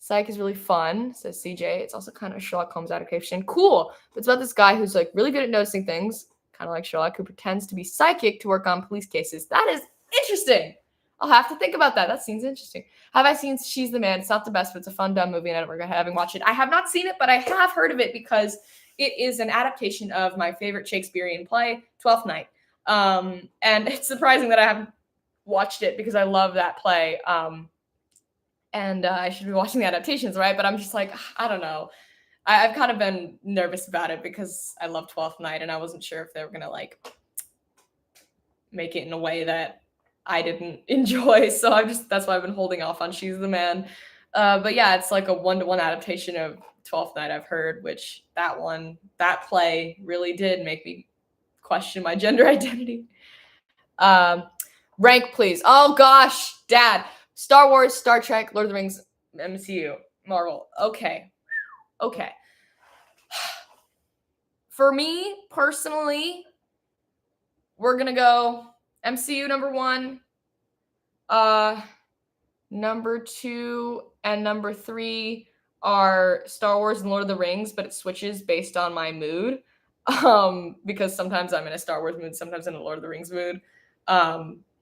Psych is really fun, says CJ. It's also kind of a Sherlock Holmes adaptation. Cool. It's about this guy who's like really good at noticing things, kind of like Sherlock, who pretends to be psychic to work on police cases. That is interesting. I'll have to think about that. That seems interesting. Have I seen She's the Man? It's not the best, but it's a fun, dumb movie, and I don't regret having watched it. I have not seen it, but I have heard of it because it is an adaptation of my favorite Shakespearean play, Twelfth Night. And it's surprising that I haven't watched it because I love that play. And I should be watching the adaptations, right? But I'm just like, I don't know. I've kind of been nervous about it because I love Twelfth Night, and I wasn't sure if they were going to like make it in a way that I didn't enjoy. So that's why I've been holding off on She's the Man. But yeah, it's like a 1-to-1 adaptation of Twelfth Night, I've heard, which that play really did make me question my gender identity. Rank, please. Oh gosh, Dad. Star Wars, Star Trek, Lord of the Rings, MCU, Marvel. Okay. For me, personally, we're going to go MCU number 1, number 2, and number 3 are Star Wars and Lord of the Rings, but it switches based on my mood. Because sometimes I'm in a Star Wars mood, sometimes in a Lord of the Rings mood.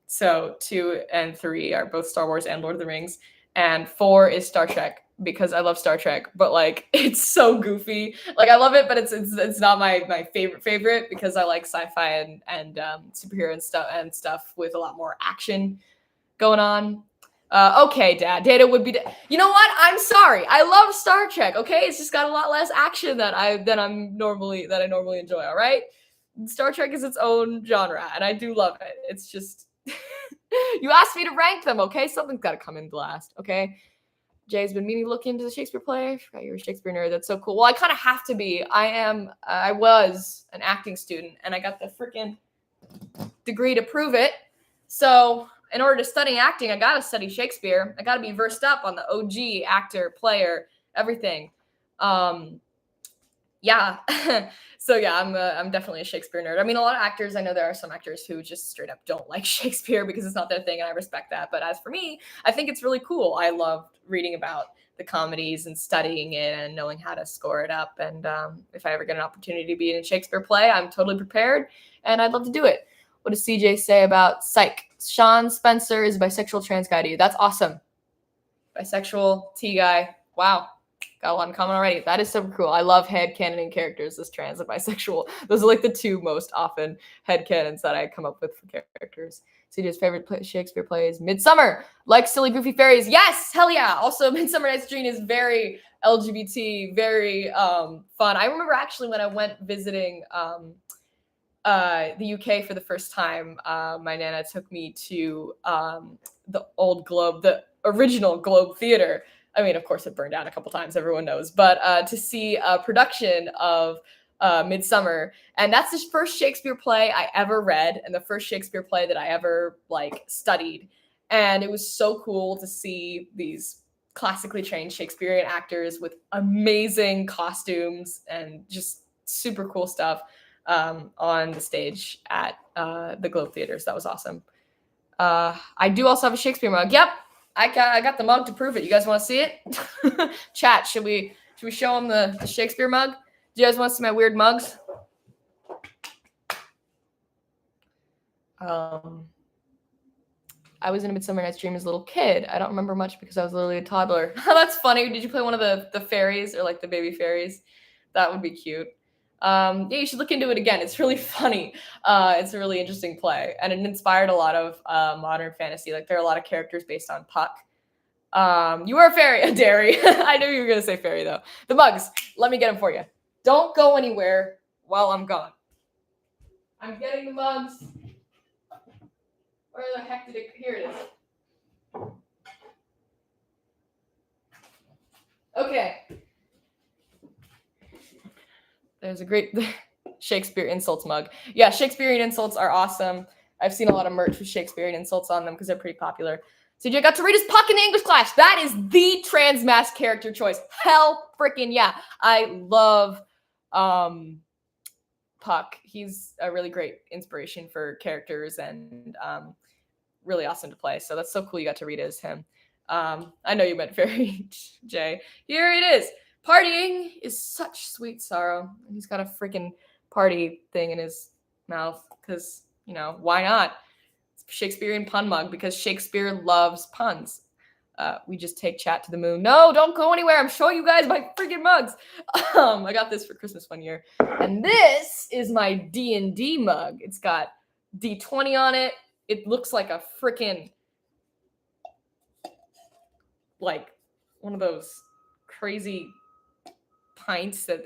So 2 and 3 are both Star Wars and Lord of the Rings. And 4 is Star Trek because I love Star Trek, but like it's so goofy. Like I love it, but it's not my favorite because I like sci-fi and superhero and stuff with a lot more action going on. Okay, Dad. Data would be. You know what? I'm sorry. I love Star Trek. Okay, it's just got a lot less action that I normally enjoy. All right. Star Trek is its own genre, and I do love it. It's just you asked me to rank them, okay? Something's got to come in last, okay? Jay's been meaning to look into the Shakespeare play. I forgot you're a Shakespeare nerd. That's so cool. Well, I kind of have to be. I was an acting student, and I got the freaking degree to prove it. So in order to study acting, I got to study Shakespeare. I got to be versed up on the OG actor, player, everything. Yeah. So yeah, I'm definitely a Shakespeare nerd. I mean, a lot of actors, I know there are some actors who just straight up don't like Shakespeare because it's not their thing, and I respect that. But as for me, I think it's really cool. I love reading about the comedies and studying it and knowing how to score it up. And if I ever get an opportunity to be in a Shakespeare play, I'm totally prepared, and I'd love to do it. What does CJ say about Psych? Sean Spencer is a bisexual trans guy to you. That's awesome. Bisexual T guy. Wow. Got a lot in common already. That is super cool. I love headcanoning characters as trans and bisexual. Those are like the two most often headcanons that I come up with for characters. CJ's favorite Shakespeare play is Midsummer. Like Silly Goofy Fairies. Yes! Hell yeah! Also, Midsummer Night's Dream is very LGBT, very fun. I remember actually when I went visiting the UK for the first time, my Nana took me to the old Globe, the original Globe Theater. I mean, of course, it burned down a couple times, everyone knows, but to see a production of Midsummer. And that's the first Shakespeare play I ever read and the first Shakespeare play that I ever studied. And it was so cool to see these classically trained Shakespearean actors with amazing costumes and just super cool stuff on the stage at the Globe Theater. So that was awesome. I do also have a Shakespeare mug. Yep. I got the mug to prove it. You guys want to see it? Chat, should we show them the Shakespeare mug? Do you guys want to see my weird mugs? I was in A Midsummer Night's Dream as a little kid. I don't remember much because I was literally a toddler. That's funny. Did you play one of the fairies or like the baby fairies? That would be cute. Yeah, you should look into it again. It's really funny. It's a really interesting play, and it inspired a lot of modern fantasy. Like there are a lot of characters based on Puck. You are a fairy, a dairy. I knew you were gonna say fairy though. The mugs. Let me get them for you. Don't go anywhere while I'm gone. I'm getting the mugs. Where the heck did it? Here it is. Okay. There's a great Shakespeare insults mug. Yeah, Shakespearean insults are awesome. I've seen a lot of merch with Shakespearean insults on them because they're pretty popular. CJ got to read his Puck in the English class. That is the trans mask character choice. Hell freaking yeah. I love Puck. He's a really great inspiration for characters and really awesome to play. So that's so cool you got to read it as him. I know you meant fairy, Jay. Here it is. Partying is such sweet sorrow. He's got a freaking party thing in his mouth because, you know, why not? It's a Shakespearean pun mug because Shakespeare loves puns. We just take chat to the moon. No, don't go anywhere. I'm showing you guys my freaking mugs. I got this for Christmas one year. And this is my D&D mug. It's got D20 on it. It looks like a freaking, like one of those crazy pints that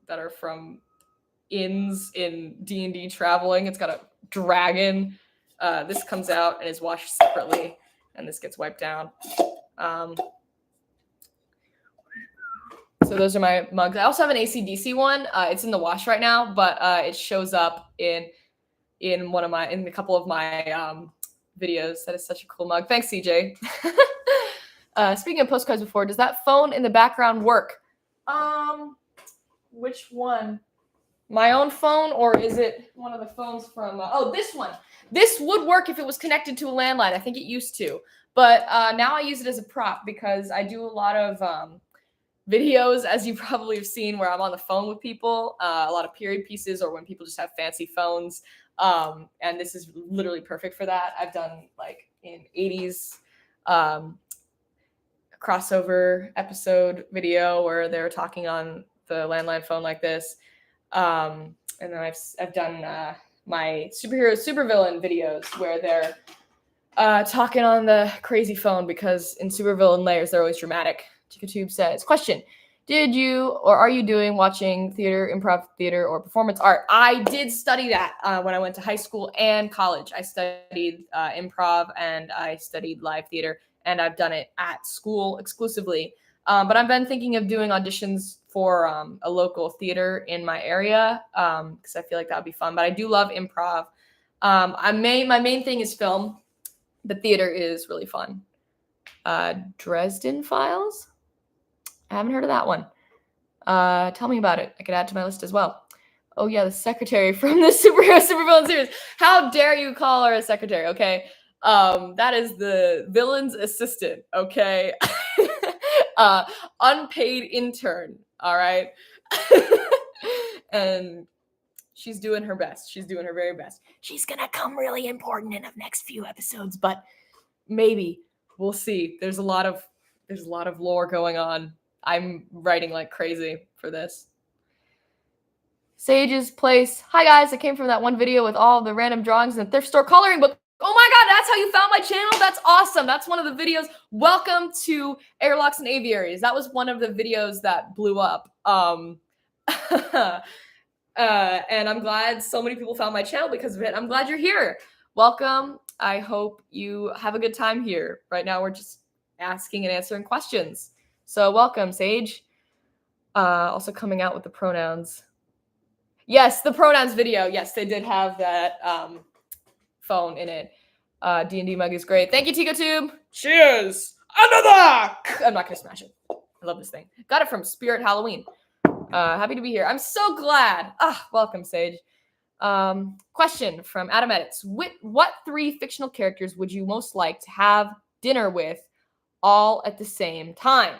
are from inns in D&D traveling. It's got a dragon. This comes out and is washed separately, and this gets wiped down. So those are my mugs. I also have an AC/DC one. It's in the wash right now, but it shows up in a couple of my videos. That is such a cool mug. Thanks, CJ. Speaking of postcards before, does that phone in the background work? Which one? My own phone, or is it one of the phones from? This one. This would work if it was connected to a landline. I think it used to, but now I use it as a prop because I do a lot of videos, as you probably have seen, where I'm on the phone with people. A lot of period pieces, or when people just have fancy phones. And this is literally perfect for that. I've done like in 80s. Crossover episode video where they're talking on the landline phone like this, and then I've done my supervillain videos where they're talking on the crazy phone because in supervillain layers they're always dramatic. Chicatube says, question: Did you or are you watching theater, improv theater, or performance art? I did study that when I went to high school and college. I studied improv and I studied live theater, and I've done it at school exclusively. But I've been thinking of doing auditions for a local theater in my area because I feel like that would be fun. But I do love improv. My main thing is film. The theater is really fun. Dresden Files? I haven't heard of that one. Tell me about it. I could add to my list as well. Oh yeah, the secretary from the superhero supervillain series. How dare you call her a secretary? Okay, that is the villain's assistant. Okay, unpaid intern. All right, and she's doing her best. She's doing her very best. She's gonna come really important in the next few episodes, but maybe we'll see. There's a lot of lore going on. I'm writing like crazy for this. Sage's Place. Hi guys, I came from that one video with all the random drawings in the thrift store coloring book. Oh my god, that's how you found my channel? That's awesome. That's one of the videos. Welcome to Airlocks and Aviaries. That was one of the videos that blew up. And I'm glad so many people found my channel because of it. I'm glad you're here. Welcome. I hope you have a good time here. Right now, we're just asking and answering questions. So welcome, Sage. Also coming out with the pronouns. Yes, the pronouns video. Yes, they did have that phone in it. D&D mug is great. Thank you, TicoTube. Cheers. Another. I'm not going to smash it. I love this thing. Got it from Spirit Halloween. Happy to be here. I'm so glad. Welcome, Sage. Question from Adam Edits. What 3 fictional characters would you most like to have dinner with all at the same time?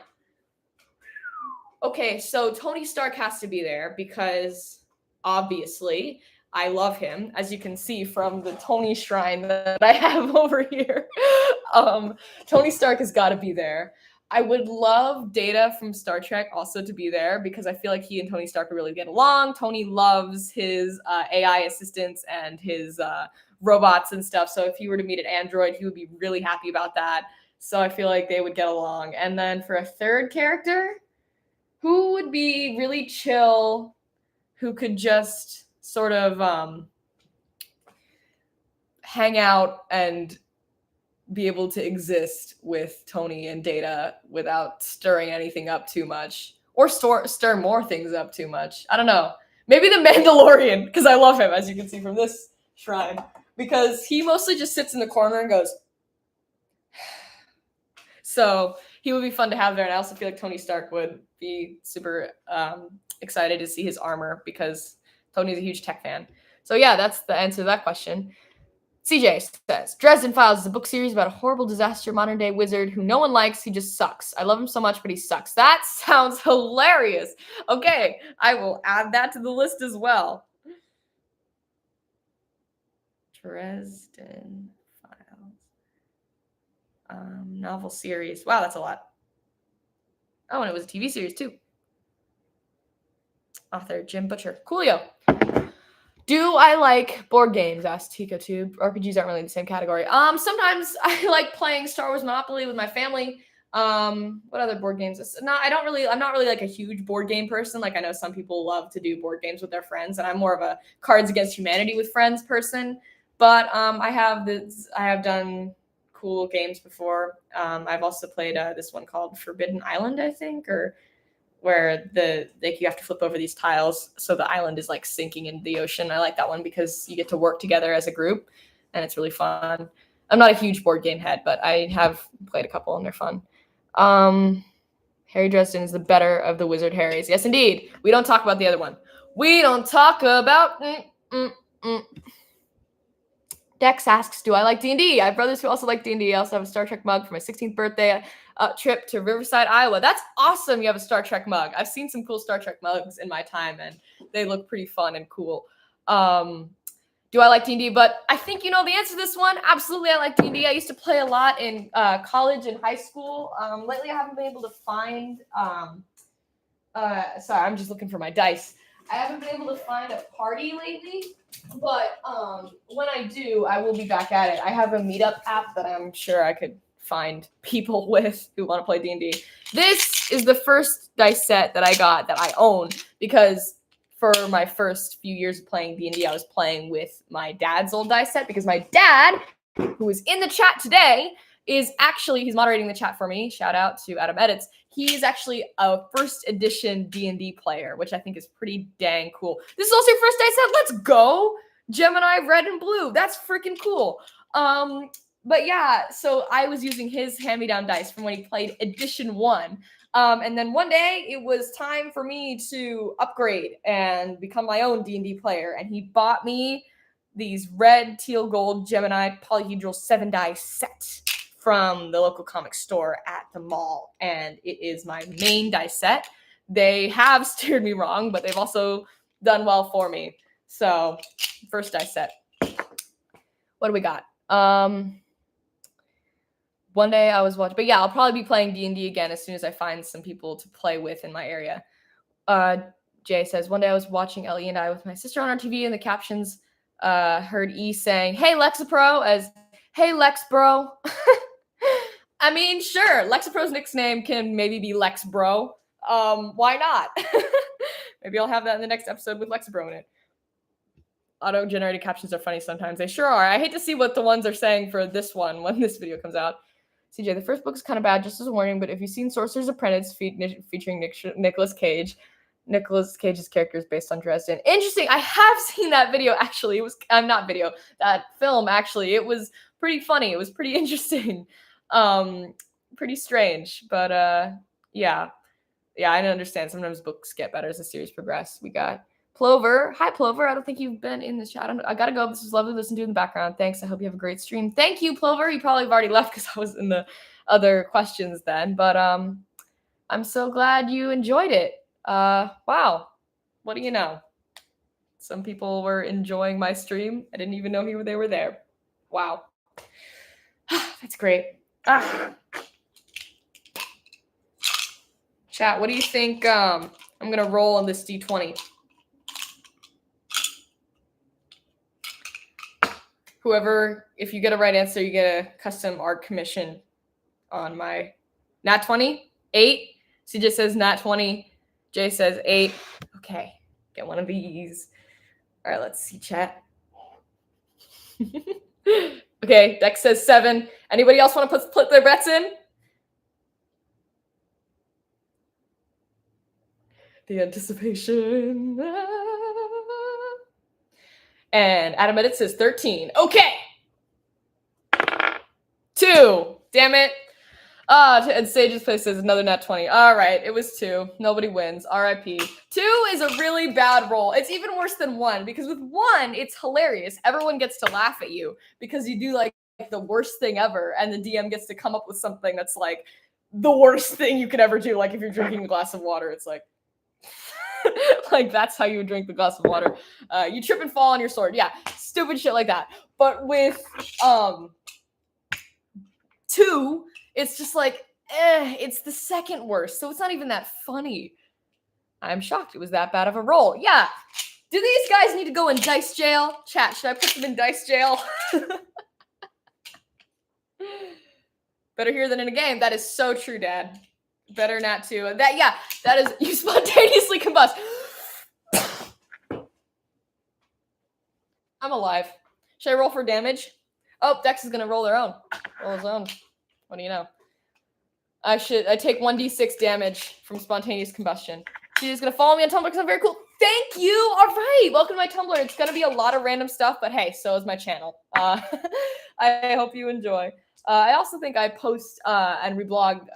Okay, so Tony Stark has to be there because obviously I love him, as you can see from the Tony shrine that I have over here. Tony Stark has got to be there. I would love Data from Star Trek also to be there because I feel like he and Tony Stark would really get along. Tony loves his AI assistants and his robots and stuff. So if he were to meet an android, he would be really happy about that. So I feel like they would get along. And then for a third character, who would be really chill, who could just sort of hang out and be able to exist with Tony and Data without stirring anything up too much or stir more things up too much. I don't know. Maybe the Mandalorian, because I love him, as you can see from this shrine, because he mostly just sits in the corner and goes. So he would be fun to have there. And I also feel like Tony Stark would be super excited to see his armor because Tony's a huge tech fan. So yeah, that's the answer to that question. CJ says, Dresden Files is a book series about a horrible disaster modern day wizard who no one likes. He just sucks. I love him so much, but he sucks. That sounds hilarious. Okay, I will add that to the list as well. Dresden Files. Novel series. Wow, that's a lot. Oh, and it was a TV series too. Author Jim Butcher. Coolio. Do I like board games? Asked TicoTube. RPGs aren't really in the same category. Sometimes I like playing Star Wars Monopoly with my family. What other board games? I'm not really like a huge board game person. Like I know some people love to do board games with their friends, and I'm more of a Cards Against Humanity with friends person. But I have done cool games before. I've also played this one called Forbidden Island, I think, or where you have to flip over these tiles so the island is like sinking into the ocean. I like that one because you get to work together as a group and it's really fun. I'm not a huge board game head, but I have played a couple and they're fun. Harry Dresden is the better of the Wizard Harrys. Yes, indeed. We don't talk about the other one. We don't talk about... Dex asks, do I like D&D? I have brothers who also like D&D. I also have a Star Trek mug for my 16th birthday trip to Riverside, Iowa. That's awesome. You have a Star Trek mug. I've seen some cool Star Trek mugs in my time, and they look pretty fun and cool. Do I like D&D? But I think you know the answer to this one. Absolutely, I like D&D. I used to play a lot in college and high school. Lately, I haven't been able to find... sorry, I'm just looking for my dice. I haven't been able to find a party lately, but when I do, I will be back at it. I have a meetup app that I'm sure I could find people with who want to play D&D. This is the first dice set that I got that I own, because for my first few years of playing D&D, I was playing with my dad's old dice set, because my dad, who is in the chat today, is actually, he's moderating the chat for me. Shout out to Adam Edits. He's actually a first edition D&D player, which I think is pretty dang cool. This is also your first dice set. Let's go. Gemini red and blue. That's freaking cool. But yeah, so I was using his hand-me-down dice from when he played edition 1. And then one day it was time for me to upgrade and become my own D&D player. And he bought me these red, teal, gold Gemini polyhedral 7-die set from the local comic store at the mall. And it is my main dice set. They have steered me wrong, but they've also done well for me. So, first dice set. What do we got? One day I was watching, but yeah, I'll probably be playing D&D again as soon as I find some people to play with in my area. Jay says, one day I was watching Ellie and I with my sister on our TV, and the captions heard E saying, "Hey, Lexapro," as, "Hey, Lex, bro." I mean, sure, Lexapro's nickname can maybe be Lex, bro. Why not? Maybe I'll have that in the next episode with Lexapro in it. Auto-generated captions are funny sometimes. They sure are. I hate to see what the ones are saying for this one when this video comes out. CJ, the first book is kind of bad, just as a warning, but if you've seen Sorcerer's Apprentice featuring Nicolas Cage, Nicolas Cage's character is based on Dresden. Interesting. I have seen that video, actually. It was, not video, that film, actually. It was pretty funny. It was pretty interesting. Pretty strange, but yeah. Yeah, I understand. Sometimes books get better as the series progresses. We got Plover. Hi, Plover. I don't think you've been in the chat. I gotta go. This was lovely to listen to in the background. Thanks. I hope you have a great stream. Thank you, Plover. You probably have already left because I was in the other questions then. But I'm so glad you enjoyed it. Wow. What do you know? Some people were enjoying my stream. I didn't even know they were there. Wow. That's great. Chat, what do you think I'm going to roll on this D20? Whoever, if you get a right answer, you get a custom art commission on my nat 20. 8. CJ says nat 20. Jay says 8. Okay, get one of these. All right, let's see, chat. Okay, Dex says 7. Anybody else want to put their bets in? The anticipation. And Adam Edit says 13. Okay. 2. Damn it. And Sage's Place says another nat 20. All right, it was 2. Nobody wins. RIP. 2 is a really bad roll. It's even worse than 1, because with 1, it's hilarious. Everyone gets to laugh at you because you do like the worst thing ever, and the DM gets to come up with something that's like the worst thing you could ever do. Like if you're drinking a glass of water, it's like, like that's how you would drink the glass of water. You trip and fall on your sword. Yeah, stupid shit like that. But with 2, it's just like, it's the second worst. So it's not even that funny. I'm shocked it was that bad of a roll. Yeah. Do these guys need to go in dice jail? Chat, should I put them in dice jail? Better here than in a game. That is so true, Dad. Better not to. That is, you spontaneously combust. I'm alive. Should I roll for damage? Oh, Dex is gonna roll their own. Roll his own. What do you know? I take 1d6 damage from spontaneous combustion. She's gonna follow me on Tumblr because I'm very cool. Thank you. All right, welcome to my Tumblr. It's gonna be a lot of random stuff, but hey, so is my channel. I hope you enjoy. I also think I post and reblog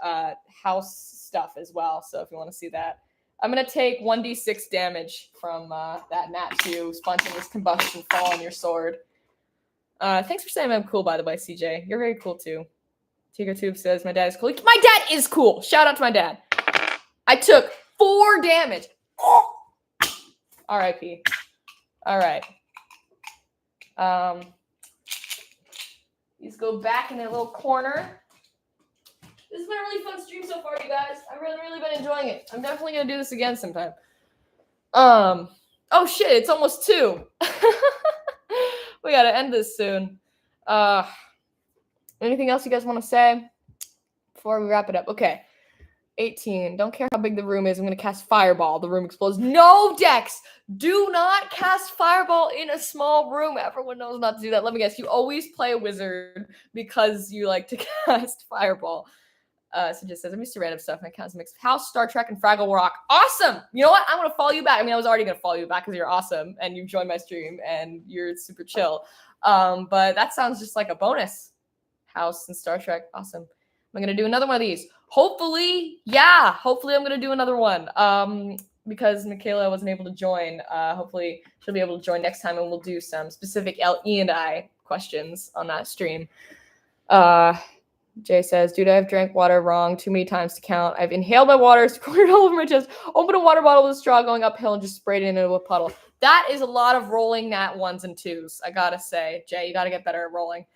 house stuff as well. So if you want to see that, I'm gonna take 1d6 damage from that nat 2 spontaneous combustion fall on your sword. Thanks for saying I'm cool, by the way, CJ. You're very cool too. TigerTube says my dad is cool. My dad is cool. Shout out to my dad. I took 4 damage. Oh! R.I.P. All right. These go back in their little corner. This has been a really fun stream so far, you guys. I've really been enjoying it. I'm definitely gonna do this again sometime. Oh shit, it's almost 2. We gotta end this soon. Anything else you guys want to say before we wrap it up? Okay. 18. Don't care how big the room is. I'm going to cast Fireball. The room explodes. No, Dex! Do not cast Fireball in a small room. Everyone knows not to do that. Let me guess. You always play a wizard because you like to cast Fireball. So just says, I'm used to random stuff. My account's mixed House, Star Trek, and Fraggle Rock. Awesome! You know what? I'm going to follow you back. I mean, I was already going to follow you back because you're awesome and you've joined my stream and you're super chill. But that sounds just like a bonus. House and Star Trek. Awesome. I'm going to do another one of these. Hopefully I'm going to do another one. Because Michaela wasn't able to join. Hopefully she'll be able to join next time and we'll do some specific LE and I questions on that stream. Jay says, dude, I've drank water wrong too many times to count. I've inhaled my water, squirted all over my chest, opened a water bottle with a straw going uphill and just sprayed it into a puddle. That is a lot of rolling nat 1s and 2s, I gotta say. Jay, you gotta get better at rolling.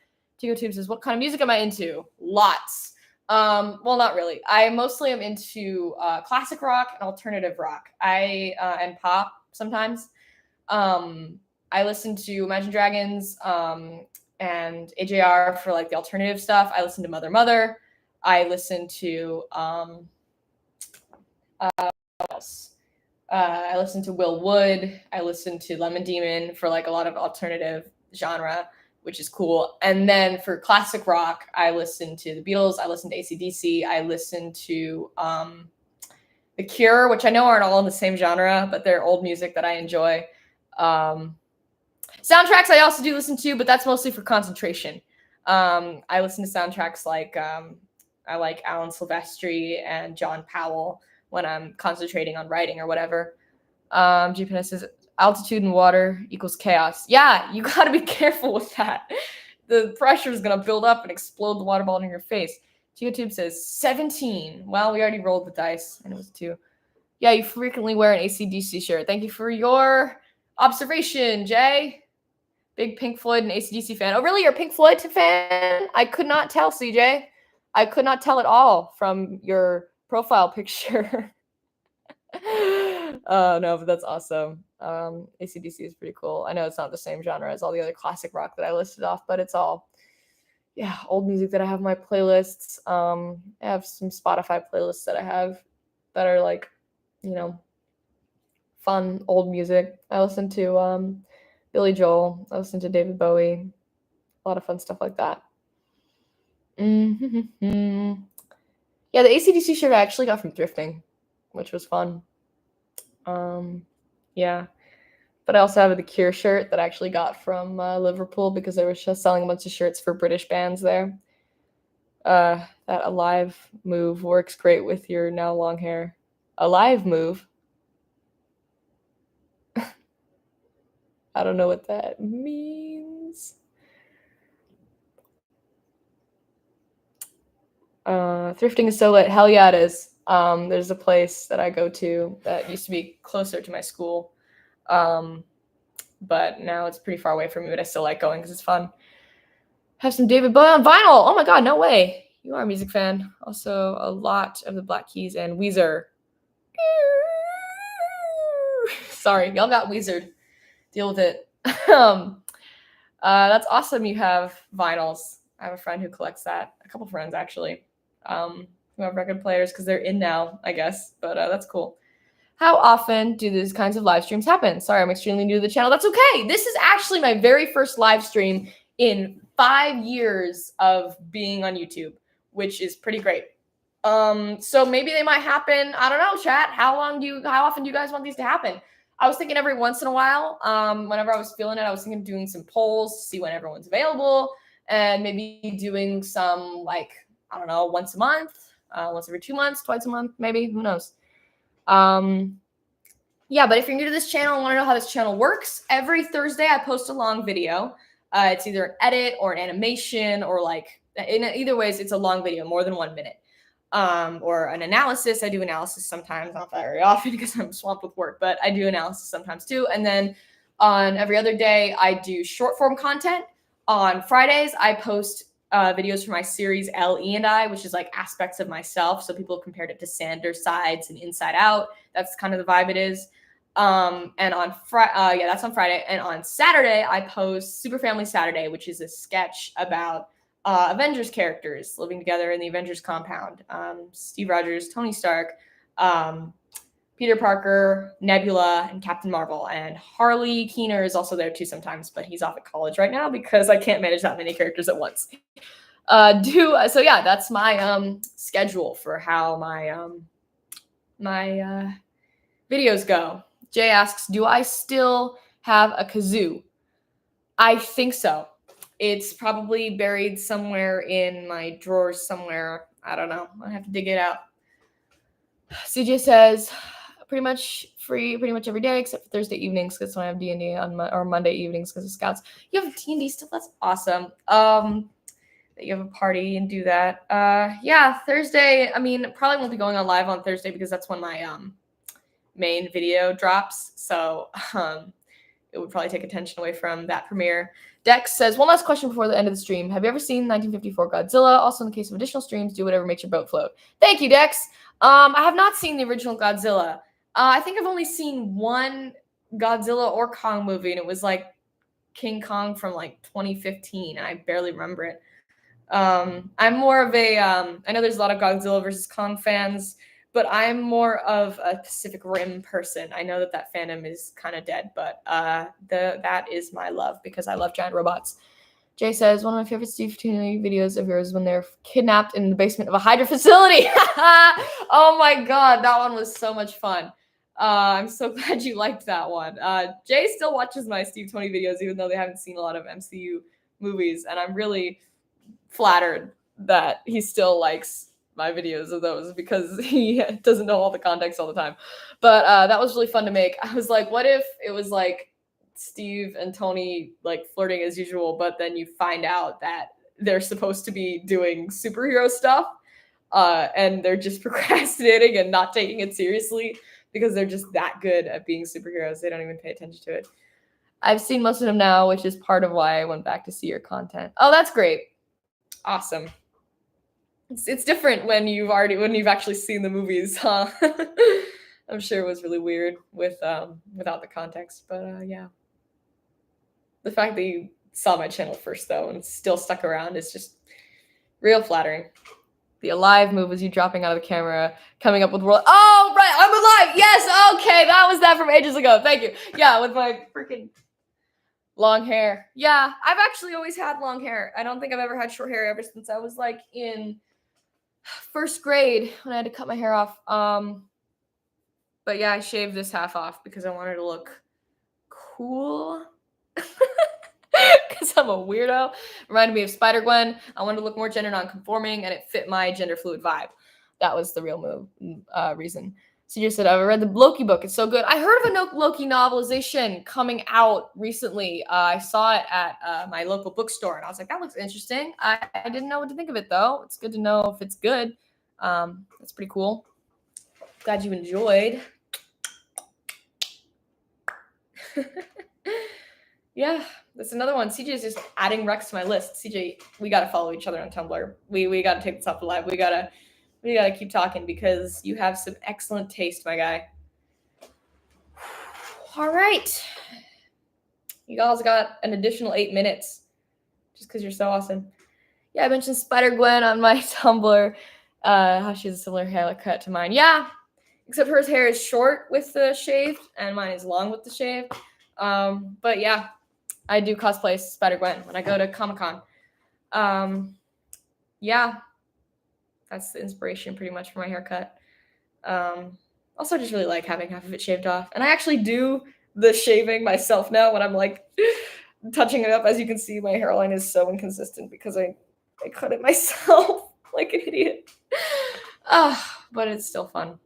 Tigo Tube says, what kind of music am I into? Lots. Well, not really. I mostly am into classic rock and alternative rock. And pop sometimes. I listen to Imagine Dragons, and AJR for like the alternative stuff. I listen to Mother Mother. I listen to what else? I listen to Will Wood. I listen to Lemon Demon for like a lot of alternative genre, which is cool. And then for classic rock, I listen to the Beatles. I listen to AC/DC. I listen to The Cure, which I know aren't all in the same genre, but they're old music that I enjoy. Soundtracks I also do listen to, but that's mostly for concentration. I listen to soundtracks like I like Alan Silvestri and John Powell when I'm concentrating on writing or whatever. GPS says altitude and water equals chaos. Yeah, you got to be careful with that. The pressure is going to build up and explode the water ball in your face. YouTube says 17. Well, we already rolled the dice and it was 2. Yeah, you frequently wear an AC/DC shirt. Thank you for your observation, Jay. Big Pink Floyd and AC/DC fan. Oh, really? You're a Pink Floyd fan? I could not tell, CJ. I could not tell at all from your profile picture. No, but that's awesome. AC/DC is pretty cool. I know it's not the same genre as all the other classic rock that I listed off, but it's all, yeah, old music that I have in my playlists. I have some Spotify playlists that I have that are like, you know, fun old music. I listen to Billy Joel. I listen to David Bowie. A lot of fun stuff like that. Mm-hmm. Yeah, the AC/DC shirt I actually got from thrifting, which was fun. Yeah. But I also have the Cure shirt that I actually got from Liverpool because they were just selling a bunch of shirts for British bands there. That Alive move works great with your now long hair. Alive move? I don't know what that means. Thrifting is so lit. Hell yeah, it is. There's a place that I go to that used to be closer to my school. But now it's pretty far away from me, but I still like going because it's fun. Have some David Bowie on vinyl. Oh my God, no way. You are a music fan. Also, a lot of the Black Keys and Weezer. Sorry, y'all got Weezered. Deal with it. That's awesome. You have vinyls. I have a friend who collects that. A couple friends actually, who have record players because they're in now, I guess. But that's cool. How often do these kinds of live streams happen? Sorry, I'm extremely new to the channel. That's okay. This is actually my very first live stream in 5 years of being on YouTube, which is pretty great. So maybe they might happen. I don't know, chat. How often do you guys want these to happen? I was thinking every once in a while. Whenever I was feeling it, I was thinking of doing some polls to see when everyone's available and maybe doing some, like, I don't know, once a month, once every 2 months, twice a month, maybe, who knows? Yeah, but if you're new to this channel and want to know how this channel works, every Thursday I post a long video. It's either an edit or an animation or like, in either ways, it's a long video, more than 1 minute. Or an analysis. I do analysis sometimes, not very often because I'm swamped with work, but I do analysis sometimes too. And then on every other day, I do short form content. On Fridays, I post videos for my series LE and I, which is like aspects of myself. So people have compared it to Sanders Sides and Inside Out. That's kind of the vibe it is. And on Friday, yeah, that's on Friday. And on Saturday, I post Super Family Saturday, which is a sketch about Avengers characters living together in the Avengers compound. Steve Rogers, Tony Stark, Peter Parker, Nebula, and Captain Marvel. And Harley Keener is also there too sometimes, but he's off at college right now because I can't manage that many characters at once. So yeah, that's my schedule for how my videos go. Jay asks, do I still have a kazoo? I think so. It's probably buried somewhere in my drawers somewhere. I don't know. I have to dig it out. CJ says, pretty much free pretty much every day except for Thursday evenings because I have D&D or Monday evenings because of Scouts. You have D&D still? That's awesome. That you have a party and do that. Yeah, Thursday. I mean, probably won't be going on live on Thursday because that's when my main video drops. So it would probably take attention away from that premiere. Dex says, one last question before the end of the stream. Have you ever seen 1954 Godzilla? Also, in the case of additional streams, do whatever makes your boat float. Thank you, Dex. I have not seen the original Godzilla. I think I've only seen one Godzilla or Kong movie, and it was like King Kong from like 2015, and I barely remember it. I'm more of a, I know there's a lot of Godzilla versus Kong fans, but I'm more of a Pacific Rim person. I know that fandom is kind of dead, but that is my love because I love giant robots. Jay says, one of my favorite Steve Tooney videos of yours when they're kidnapped in the basement of a Hydra facility. Oh my God, that one was so much fun. I'm so glad you liked that one. Jay still watches my Steve Tooney videos, even though they haven't seen a lot of MCU movies, and I'm really flattered that he still likes my videos of those because he doesn't know all the context all the time. But that was really fun to make. I was like, what if it was like Steve and Tony like flirting as usual, but then you find out that they're supposed to be doing superhero stuff and they're just procrastinating and not taking it seriously because they're just that good at being superheroes. They don't even pay attention to it. I've seen most of them now, which is part of why I went back to see your content. Oh, that's great. Awesome. It's different when you've actually seen the movies, huh? I'm sure it was really weird without the context, but yeah. The fact that you saw my channel first though and still stuck around is just real flattering. The alive move was you dropping out of the camera, coming up with world. Oh, right, I'm alive. Yes, okay, that was that from ages ago. Thank you. Yeah, with my freaking long hair. Yeah, I've actually always had long hair. I don't think I've ever had short hair ever since I was like in first grade when I had to cut my hair off. But yeah, I shaved this half off because I wanted to look cool. Because I'm a weirdo. Reminded me of Spider-Gwen. I wanted to look more gender non-conforming, and it fit my gender fluid vibe. That was the real reason. So you just said, I've read the Loki book. It's so good. I heard of a Loki novelization coming out recently. I saw it at my local bookstore, and I was like, that looks interesting. I didn't know what to think of it, though. It's good to know if it's good. That's pretty cool. Glad you enjoyed. Yeah, that's another one. CJ is just adding Rex to my list. CJ, we got to follow each other on Tumblr. We got to take this off the live. We gotta keep talking because you have some excellent taste, my guy. All right. You guys got an additional 8 minutes just because you're so awesome. Yeah, I mentioned Spider-Gwen on my Tumblr. How she has a similar haircut to mine. Yeah, except hers hair is short with the shave and mine is long with the shave. But yeah, I do cosplay Spider-Gwen when I go to Comic-Con. Yeah, that's the inspiration pretty much for my haircut. Also, I just really like having half of it shaved off. And I actually do the shaving myself now when I'm like touching it up. As you can see, my hairline is so inconsistent because I cut it myself like an idiot. But it's still fun.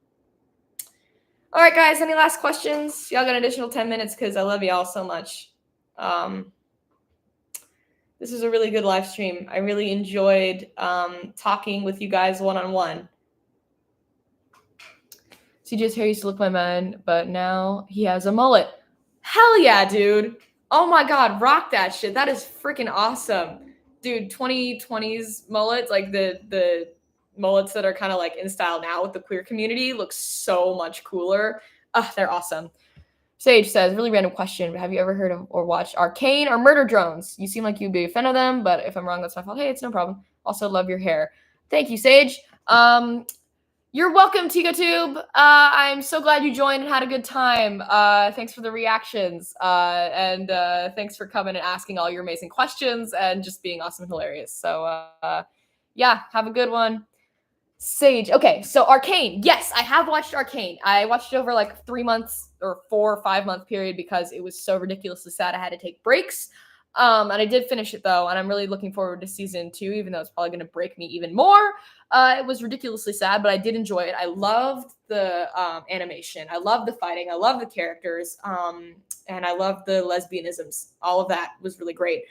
All right, guys, any last questions? Y'all got an additional 10 minutes because I love y'all so much. This is a really good live stream. I really enjoyed talking with you guys one-on-one. CJ's hair used to look my man, but now he has a mullet. Hell yeah, dude. Oh my God, rock that shit. That is freaking awesome. Dude, 2020s mullets, like the mullets that are kind of like in style now with the queer community, look so much cooler. They're awesome. Sage says, really random question, but have you ever heard of or watched Arcane or Murder Drones? You seem like you'd be a fan of them, but if I'm wrong, that's my fault. Hey, it's no problem. Also, love your hair. Thank you, Sage. You're welcome, TikaTube. I'm so glad you joined and had a good time. Thanks for the reactions. And thanks for coming and asking all your amazing questions and just being awesome and hilarious. So, yeah, have a good one. Sage. Okay, so Arcane. Yes, I have watched Arcane. I watched it over like 3 months or 4 or 5 month period because it was so ridiculously sad. I had to take breaks. And I did finish it though, and I'm really looking forward to season 2, even though it's probably going to break me even more. It was ridiculously sad, but I did enjoy it. I loved the animation. I loved the fighting. I loved the characters. And I loved the lesbianisms. All of that was really great.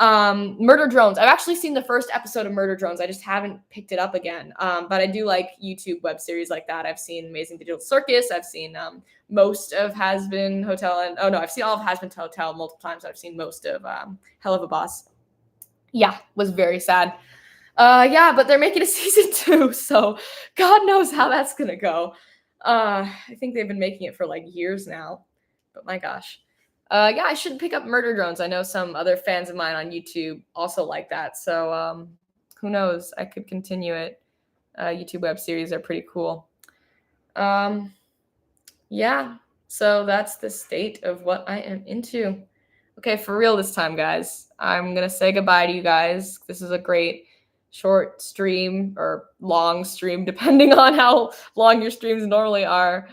Murder Drones. I've actually seen the first episode of Murder Drones. I just haven't picked it up again. But I do like YouTube web series like that. I've seen Amazing Digital Circus. I've seen most of Has Been Hotel, and I've seen all of Has Been Hotel multiple times. I've seen most of Hell of a Boss. Yeah, was very sad. Yeah, but they're making a season 2, so God knows how that's gonna go. I think they've been making it for like years now, but my gosh. Yeah, I should pick up Murder Drones. I know some other fans of mine on YouTube also like that. So who knows? I could continue it. YouTube web series are pretty cool. Yeah, so that's the state of what I am into. Okay, for real this time, guys. I'm going to say goodbye to you guys. This is a great short stream or long stream, depending on how long your streams normally are.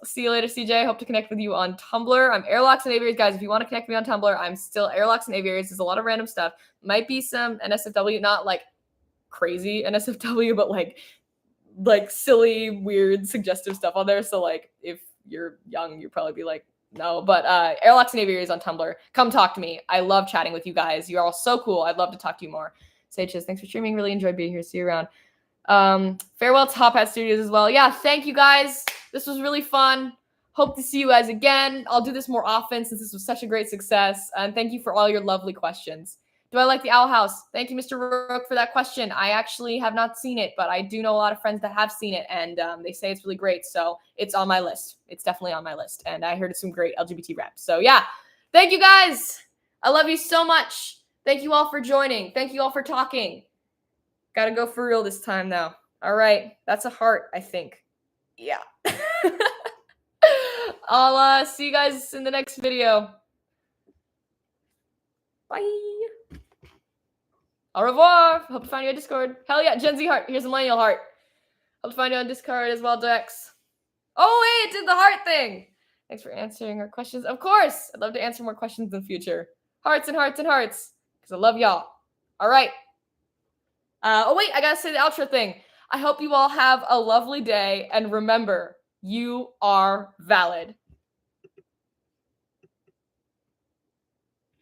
See you later, CJ. Hope to connect with you on Tumblr. I'm Airlocks and Aviaries, guys. If you want to connect me on Tumblr, I'm still Airlocks and Aviaries. There's a lot of random stuff. Might be some NSFW, not like crazy NSFW, but like silly, weird, suggestive stuff on there. So like if you're young, you'd probably be like, no. But Airlocks and Aviaries on Tumblr. Come talk to me. I love chatting with you guys. You're all so cool. I'd love to talk to you more. Sage says, thanks for streaming. Really enjoyed being here. See you around. Farewell to Top Hat Studios as well. Yeah, thank you guys. This was really fun. Hope to see you guys again. I'll do this more often since this was such a great success. And thank you for all your lovely questions. Do I like the Owl House? Thank you, Mr. Rook, for that question. I actually have not seen it, but I do know a lot of friends that have seen it, and they say it's really great. So it's on my list. It's definitely on my list. And I heard some great LGBT rap. So yeah, thank you guys. I love you so much. Thank you all for joining. Thank you all for talking. Gotta go for real this time now. All right. That's a heart, I think. Yeah. I'll see you guys in the next video. Bye. Au revoir. Hope to find you on Discord. Hell yeah, Gen Z heart. Here's a millennial heart. Hope to find you on Discord as well, Dex. Oh, wait, it did the heart thing. Thanks for answering our questions. Of course. I'd love to answer more questions in the future. Hearts and hearts and hearts. Because I love y'all. All right. Oh, wait, I got to say the outro thing. I hope you all have a lovely day. And remember, you are valid.